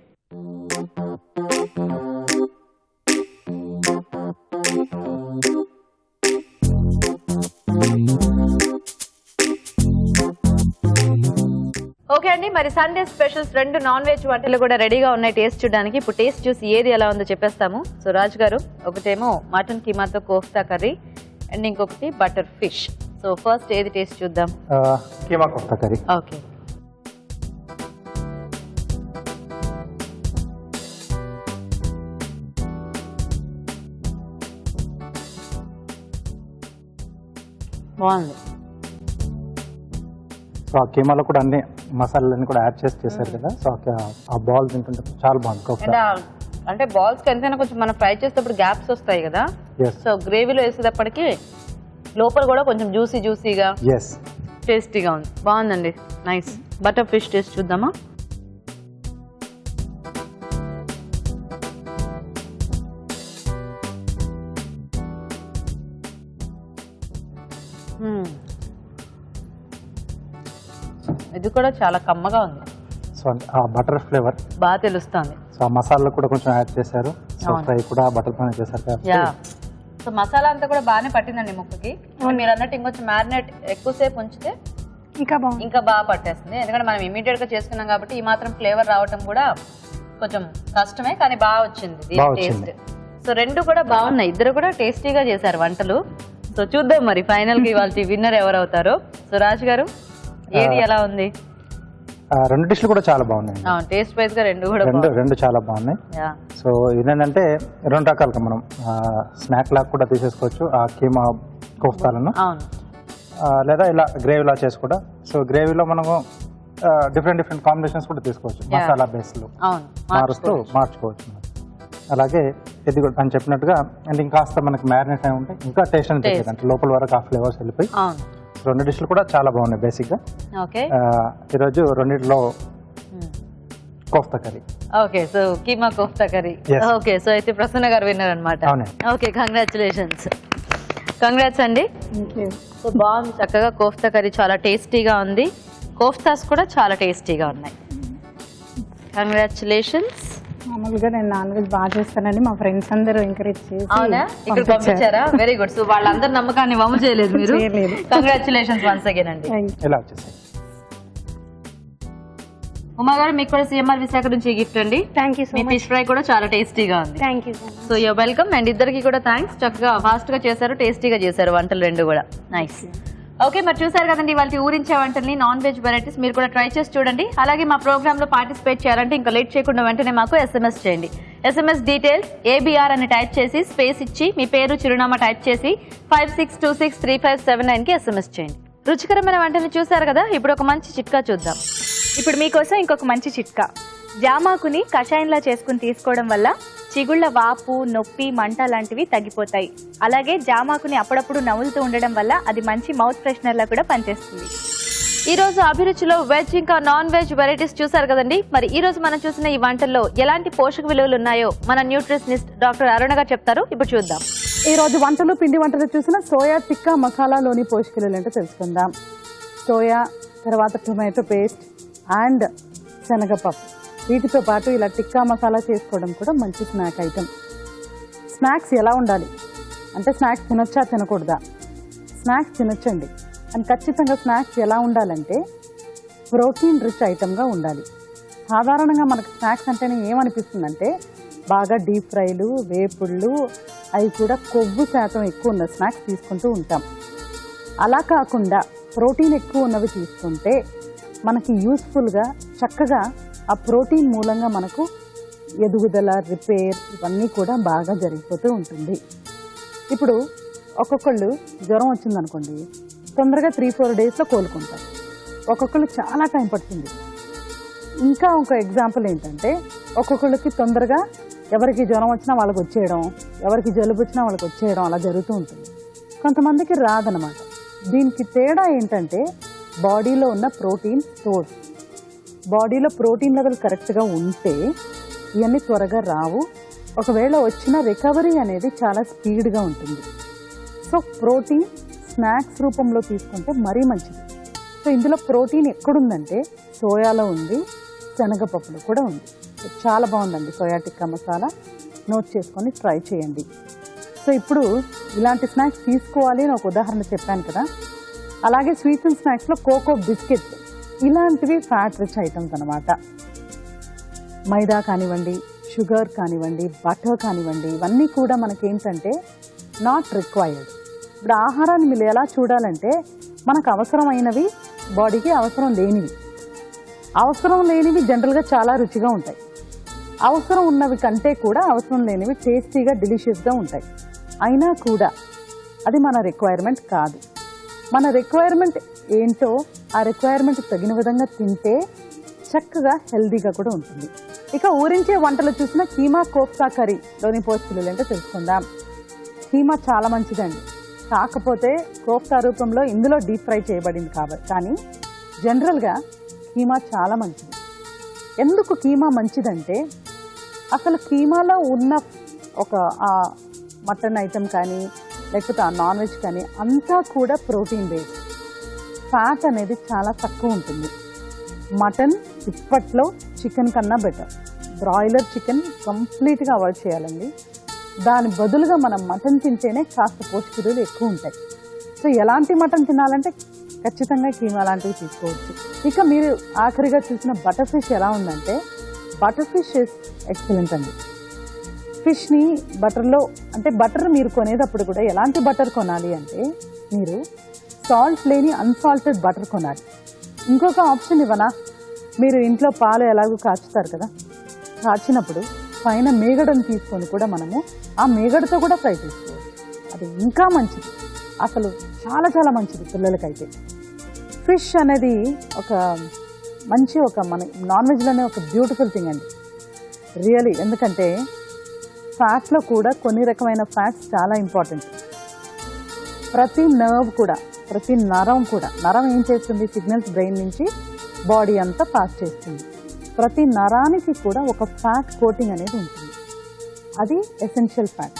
S2: ఓకే అండి, మరి సండే స్పెషల్స్ 2 నాన్ వెజ్ వంటలు కూడా రెడీగా ఉన్నాయి టేస్ట్ చూడడానికి. ఇప్పుడు టేస్ట్ చూసి ఏది ఎలా ఉందో చెప్పేస్తాము. సో రాజ్ గారు, ఒకటేమో మటన్ కీమాతో కోఫ్తా కర్రీ అండ్ ఇంకొకటి బటర్ ఫిష్. సో ఫస్ట్ ఏది టేస్ట్ చూద్దాం?
S3: కీమా కోఫ్తా కర్రీ.
S2: ఓకే. బాగుంది.
S3: సో ఆ కీమాలో కూడా అన్ని మసాలాలన్నీ కూడా యాడ్ చేశారు కదా. సో ఆ బాల్ తింటుంటే చాలా బాగుంది కోఫ్తా.
S2: అంటే బాల్స్ కి ఎంతైనా కొంచెం మనం ఫ్రై చేసేటప్పుడు గ్యాప్స్ వస్తాయి కదా. సో గ్రేవీలో వేసేటప్పటికి లోపల కూడా కొంచెం జ్యూసీగా టేస్టీగా ఉంది. బాగుందండి, నైస్. బటర్ ఫిష్ టేస్ట్ చూద్దామా? ఇది కూడా చాలా కమ్మగా ఉంది.
S3: సో ఆ బటర్ ఫ్లేవర్
S2: బాగా తెలుస్తుంది.
S3: సో ఆ మసాలా కూడా కొంచెం యాడ్ చేశారు. సో ఫ్రై కూడా బటర్ పైన చేశారు కాబట్టి
S2: సో మసాలా అంతా కూడా బాగానే పట్టిందండి ముక్కకి. మీరు అన్నట్టు ఇంకొంచెం మ్యారినేట్ ఎక్కువసేపు ఉంచితే ఇంకా బాగా పట్టేస్తుంది. ఎందుకంటే మనం ఇమీడియట్ గా చేసుకున్నాం కాబట్టి ఈ మాత్రం ఫ్లేవర్ రావటం కూడా కొంచెం కష్టమే, కానీ బాగా వచ్చింది టేస్ట్. సో 2 కూడా బాగున్నాయి, ఇద్దరు కూడా టేస్టీగా చేశారు వంటలు. సో చూద్దాం మరి ఫైనల్ గా ఇవాళ విన్నర్ ఎవరు అవుతారో. సో రాజ్ గారు, ఏది ఎలా ఉంది?
S3: 2 డిష్లు కూడా చాలా బాగున్నాయి.
S2: టేస్ట్ వైజ్ గా రెండు
S3: చాలా బాగున్నాయి. సో ఇదేంటంటే 2 రకాలుగా మనం స్నాక్ లాగా కూడా తీసేసుకోవచ్చు ఆ కీమా కోఫ్తాలను, లేదా ఇలా గ్రేవీలా చేసి కూడా. సో గ్రేవీలో మనము డిఫరెంట్ కాంబినేషన్స్ కూడా తీసుకోవచ్చు, మసాలా బేస్లో మార్చుకోవచ్చు. అలాగే ఇది కూడా అని చెప్పినట్టుగా అంటే ఇంకాస్త మనకి మ్యారినేట్ అయి ఉంటే ఇంకా టేస్ట్ అనిపిస్తుంది, అంటే లోపల వరకు ఆ ఫ్లేవర్స్ వెళ్ళిపోయి. 2 డిష్లు కూడా చాలా బాగున్నాయి బేసిక్ గా. ఈరోజు 2లో kofta curry.
S2: Okay, so keema kofta curry. Okay, so అయితే ప్రసన్న గారు విన్నర్ అనమాట. Okay, congratulations. కంగ్రాట్స్ అండి. సో బాగుంది, చక్కగా కోఫ్తా కర్రీ చాలా టేస్టీగా ఉంది. కోఫ్తాస్ కూడా చాలా టేస్టీగా ఉన్నాయి. కంగ్రాచులేషన్స్.
S5: మామూలుగా నేను నాన్ వెజ్ బాగా చేస్తానండి, మా ఫ్రెండ్స్ అందరూ ఎంకరేజ్ చేసి
S2: అవునా, ఇక్కడ పంపించారా? Very good. సో వాళ్ళందరూ నమ్మకాన్ని వమ్ము చేయలేదు మీరు. కంగ్రాచులేషన్స్ వన్స్ అగైన్ అండి.
S3: ఎలా వచ్చేసాయి?
S2: ఉమా గారు, మీకు కూడా సిఎంఆర్ విశాఖ నుంచి గిఫ్ట్ అండి.
S6: థ్యాంక్ యూ సో
S2: మీ
S6: మచ్.
S2: ఫిష్ ఫ్రై కూడా చాలా టేస్టీగా ఉంది.
S6: Thank you so much.
S2: So you're welcome. And ఇద్దరికి కూడా థ్యాంక్స్. చక్కగా ఫాస్ట్ గా చేశారు, టేస్టీగా చేశారు వంటలు రెండు కూడా. నైస్. ఓకే, మరి చూసారు కదండి వాళ్ళకి ఊరించే వంటల్ని, నాన్ వెజ్ వెరైటీస్ మీరు కూడా ట్రై చేసి చూడండి. అలాగే మా ప్రోగ్రామ్ లో పార్టిసిపేట్ చేయాలంటే ఇంకా లేట్ చేయకుండా వెంటనే మాకు SMS చేయండి. SMS డీటెయిల్స్ ABR అని టైప్ చేసి స్పేస్ ఇచ్చి మీ పేరు చిరునామా టైప్ చేసి 56263579 కి SMS చేయండి. రుచికరమైన వంటని చూసారు కదా, ఇప్పుడు ఒక మంచి చిట్కా చూద్దాం.
S4: ఇప్పుడు మీకోసం ఇంకొక మంచి చిట్కా. జామాకుని కషాయంలా చేసుకుని తీసుకోవడం వల్ల చిగుళ్ళ వాపు, నొప్పి, మంట లాంటివి తగ్గిపోతాయి. అలాగే జామాకుని అప్పుడప్పుడు నవ్వులుతూ ఉండడం వల్ల అది మంచి మౌత్ ఫ్రెషనర్ లా కూడా పనిచేస్తుంది.
S2: ఈ రోజు అభిరుచిలో వెజ్ ఇంకా నాన్ వెజ్ వెరైటీస్ చూసారు కదండి. మరి ఈ రోజు మనం చూసిన ఈ వంటల్లో ఎలాంటి పోషక విలువలు ఉన్నాయో మన న్యూట్రిషనిస్ట్ డాక్టర్ అరుణ గారు చెప్తారు. ఇప్పుడు చూద్దాం.
S7: ఈ రోజు వంటలు, పిండి వంటలు చూసిన సోయా టిక్కా మసాలాలోని పోషక విలువలు ఏంటో తెలుసుకుందాం. సోయా, తర్వాత టొమాటో పేస్ట్ అండ్ శనగపప్పు, వీటితో పాటు ఇలా టిక్కా మసాలా చేసుకోవడం కూడా మంచి స్నాక్ ఐటెం. స్నాక్స్ ఎలా ఉండాలి అంటే, స్నాక్స్ తినొచ్చా తినకూడదా? స్నాక్స్ తినొచ్చండి. అండ్ ఖచ్చితంగా స్నాక్స్ ఎలా ఉండాలంటే ప్రోటీన్ రిచ్ ఐటమ్గా ఉండాలి. సాధారణంగా మనకు స్నాక్స్ అంటేనే ఏమనిపిస్తుందంటే బాగా డీప్ ఫ్రైలు, వేపుళ్ళు, అవి కూడా కొవ్వు శాతం ఎక్కువ ఉన్న స్నాక్స్ తీసుకుంటూ ఉంటాం. అలా కాకుండా ప్రోటీన్ ఎక్కువ ఉన్నవి తీసుకుంటే మనకి యూస్ఫుల్గా చక్కగా ఆ ప్రోటీన్ మూలంగా మనకు ఎదుగుదల, రిపేర్ ఇవన్నీ కూడా బాగా జరిగిపోతూ ఉంటుంది. ఇప్పుడు ఒక్కొక్కళ్ళు జ్వరం వచ్చిందనుకోండి, తొందరగా 3-4 డేస్లో కోలుకుంటారు. ఒక్కొక్కళ్ళు చాలా టైం పడుతుంది. ఇంకా ఒక ఎగ్జాంపుల్ ఏంటంటే, ఒక్కొక్కళ్ళకి తొందరగా ఎవరికి జ్వరం వచ్చినా వాళ్ళకి వచ్చేయడం, ఎవరికి జలుబు వచ్చినా వాళ్ళకి వచ్చేయడం, అలా జరుగుతూ ఉంటుంది. కొంతమందికి రాదనమాట. దీనికి తేడా ఏంటంటే బాడీలో ఉన్న ప్రోటీన్ స్టోర్స్. బాడీలో ప్రోటీన్ లెవెల్ కరెక్ట్గా ఉంటే ఇవన్నీ త్వరగా రావు. ఒకవేళ వచ్చిన రికవరీ అనేది చాలా స్పీడ్గా ఉంటుంది. సో ప్రోటీన్ స్నాక్స్ రూపంలో తీసుకుంటే మరీ మంచిది. సో ఇందులో ప్రోటీన్ ఎక్కడుందంటే సోయాలో ఉంది, శనగపప్పులో కూడా ఉంది. సో చాలా బాగుందండి సోయా టిక్కా మసాలా. నోట్ చేసుకొని ట్రై చేయండి. సో ఇప్పుడు ఇలాంటి స్నాక్స్ తీసుకోవాలి అని ఒక ఉదాహరణ చెప్పాను కదా. అలాగే స్వీట్స్ అండ్ స్నాక్స్లో కోకో బిస్కెట్, ఇలాంటివి ఫ్యాట్ రిచ్ ఐటమ్స్ అనమాట. మైదా కానివ్వండి, షుగర్ కానివ్వండి, బటర్ కానివ్వండి, ఇవన్నీ కూడా మనకేంటంటే నాట్ రిక్వైర్డ్. ఇప్పుడు ఆహారాన్ని మీరు ఎలా చూడాలంటే మనకు అవసరమైనవి, బాడీకి అవసరం లేనివి. అవసరం లేనివి జనరల్గా చాలా రుచిగా ఉంటాయి. అవసరం ఉన్నవి కంటే కూడా అవసరం లేనివి టేస్టీగా, డెలిషియస్గా ఉంటాయి. అయినా కూడా అది మన రిక్వైర్మెంట్ కాదు. మన రిక్వైర్మెంట్ ఏంటో ఆ రిక్వైర్మెంట్ తగిన విధంగా తింటే చక్కగా హెల్దీగా కూడా ఉంటుంది. ఇక ఊరించే వంటలు చూసిన కీమా కోఫ్తా కర్రీలోని పోషకాలు ఏంటో తెలుసుకుందాం. కీమా చాలా మంచిదండి. కాకపోతే కోఫ్తా రూపంలో ఇందులో డీప్ ఫ్రై చేయబడింది కాబట్టి, కానీ జనరల్గా కీమా చాలా మంచిది. ఎందుకు కీమా మంచిదంటే అసలు కీమాలో ఉన్న ఒక మటన్ ఐటమ్ కానీ లేకపోతే ఆ నాన్ వెజ్ కానీ అంతా కూడా ప్రోటీన్ బేస్డ్. ఫ్యాట్ అనేది చాలా తక్కువ ఉంటుంది. మటన్ ఇప్పట్లో చికెన్ కన్నా బెటర్. బ్రాయిలర్ చికెన్ కంప్లీట్గా అవాయిడ్ చేయాలండి. దాని బదులుగా మనం మటన్ తింటేనే కాస్త పోషకాలు ఎక్కువ ఉంటాయి. సో ఎలాంటి మటన్ తినాలంటే ఖచ్చితంగా కీమా లాంటివి తీసుకోవచ్చు. ఇక మీరు ఆఖరిగా చూసిన బటర్ ఫిష్ ఎలా ఉందంటే, బటర్ ఫిష్ ఇస్ ఎక్సలెంట్ అండి. ఫిష్ని బటర్లో, అంటే బటర్ మీరు కొనేటప్పుడు కూడా ఎలాంటి బటర్ కొనాలి అంటే మీరు సాల్ట్ లేని అన్సాల్టెడ్ బటర్ కొనాలి. ఇంకొక ఆప్షన్ ఇవ్వనా, మీరు ఇంట్లో పాలు ఎలాగో కాచుతారు కదా, కాచినప్పుడు పైన మేగడను తీసుకొని కూడా మనము ఆ మేగడతో కూడా ఫ్రై చేసుకోవచ్చు. అది ఇంకా మంచిది, అసలు చాలా చాలా మంచిది పిల్లలకైతే. ఫిష్ అనేది ఒక మంచి, ఒక మన నాన్ వెజ్లోనే ఒక బ్యూటిఫుల్ థింగ్ అండి రియలీ. ఎందుకంటే ఫ్యాట్స్లో కూడా కొన్ని రకమైన ఫ్యాట్స్ చాలా ఇంపార్టెంట్. ప్రతి నర్వ్ కూడా, ప్రతి నరం కూడా, నరం ఏం చేస్తుంది, సిగ్నల్స్ బ్రెయిన్ నుంచి బాడీ అంతా పాస్ చేస్తుంది. ప్రతి నరానికి కూడా ఒక ఫ్యాట్ కోటింగ్ అనేది ఉంటుంది. అది ఎసెన్షియల్ ఫ్యాట్.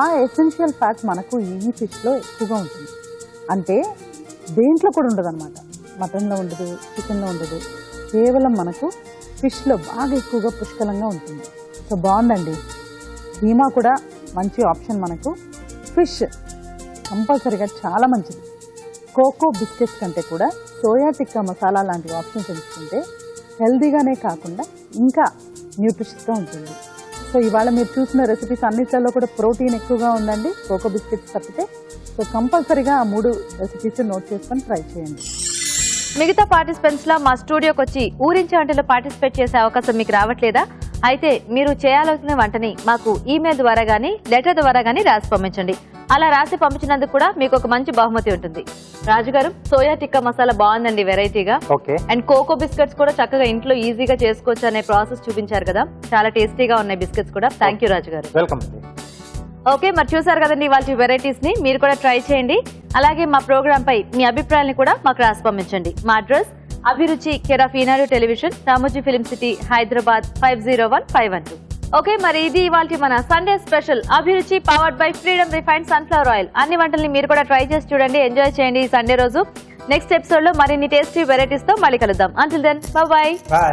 S7: ఆ ఎసెన్షియల్ ఫ్యాట్ మనకు ఈ ఫిష్లో ఎక్కువగా ఉంటుంది. అంటే దేంట్లో కూడా ఉండదు అనమాట. మటన్లో ఉండదు, చికెన్లో ఉండదు, కేవలం మనకు ఫిష్లో బాగా ఎక్కువగా పుష్కలంగా ఉంటుంది. సో బాగుందండి. కీమా కూడా మంచి ఆప్షన్ మనకు. ఫిష్ కంపల్సరీగా చాలా మంచిది. కోకో బిస్కెట్స్ కంటే కూడా సోయా టిక్కా మసాలా లాంటి ఆప్షన్స్ ఎంచుకుంటే హెల్దీగానే కాకుండా ఇంకా న్యూట్రిషియస్గా ఉంటుంది. సో ఇవాళ మీరు చూసిన రెసిపీస్ అన్నిట్లలో కూడా ప్రోటీన్ ఎక్కువగా ఉందండి, కోకో బిస్కెట్స్ తప్పితే. సో కంపల్సరీగా ఆ 3 రెసిపీస్ నోట్ చేసుకొని ట్రై చేయండి.
S2: మిగతా పార్టిసిపెంట్స్ లా మా స్టూడియోకి వచ్చి ఊరించి వంటలో పార్టిసిపేట్ చేసే అవకాశం మీకు రావట్లేదా? అయితే మీరు చేయాల్సిన వంటని మాకు ఈమెయిల్ ద్వారా గానీ లెటర్ ద్వారా గానీ రాసి పంపించండి. అలా రాసి పంపించినందుకు కూడా మీకు ఒక మంచి బహుమతి ఉంటుంది. రాజు గారు, సోయా టిక్కా మసాలా బాగుందండి, వెరైటీగా.
S3: ఓకే.
S2: అండ్ కోకో బిస్కెట్స్ కూడా చక్కగా ఇంట్లో ఈజీగా చేసుకోవచ్చు అనే ప్రాసెస్ చూపించారు కదా, చాలా టేస్టీగా ఉన్నాయి బిస్కెట్స్ కూడా. థ్యాంక్ యూ రాజు గారు.
S3: వెల్కమ్.
S2: ఓకే, మరి చూసారు కదండి వాళ్ళ వెరైటీస్ ని, మీరు కూడా ట్రై చేయండి. అలాగే మా ప్రోగ్రామ్ పై మీ అభిప్రాయాన్ని కూడా మాకు రాసి పంపించండి. మా అడ్రస్ అభిరుచి, care of Eenadu television, Ramoji film city, Hyderabad 501512. Okay, మరి ఇది ఇవాల్టి మన సండే స్పెషల్ అభిరుచి powered by freedom refined sunflower oil. అన్ని వంటల్ని మీరు కూడా ట్రై చేసి చూడండి, ఎంజాయ్ చేయండి ఈ సండే రోజు. నెక్స్ట్ ఎపిసోడ్ లో మరిన్ని టేస్టీ వెరైటీస్ తో మళ్ళీ కలుద్దాం. Until then, bye by.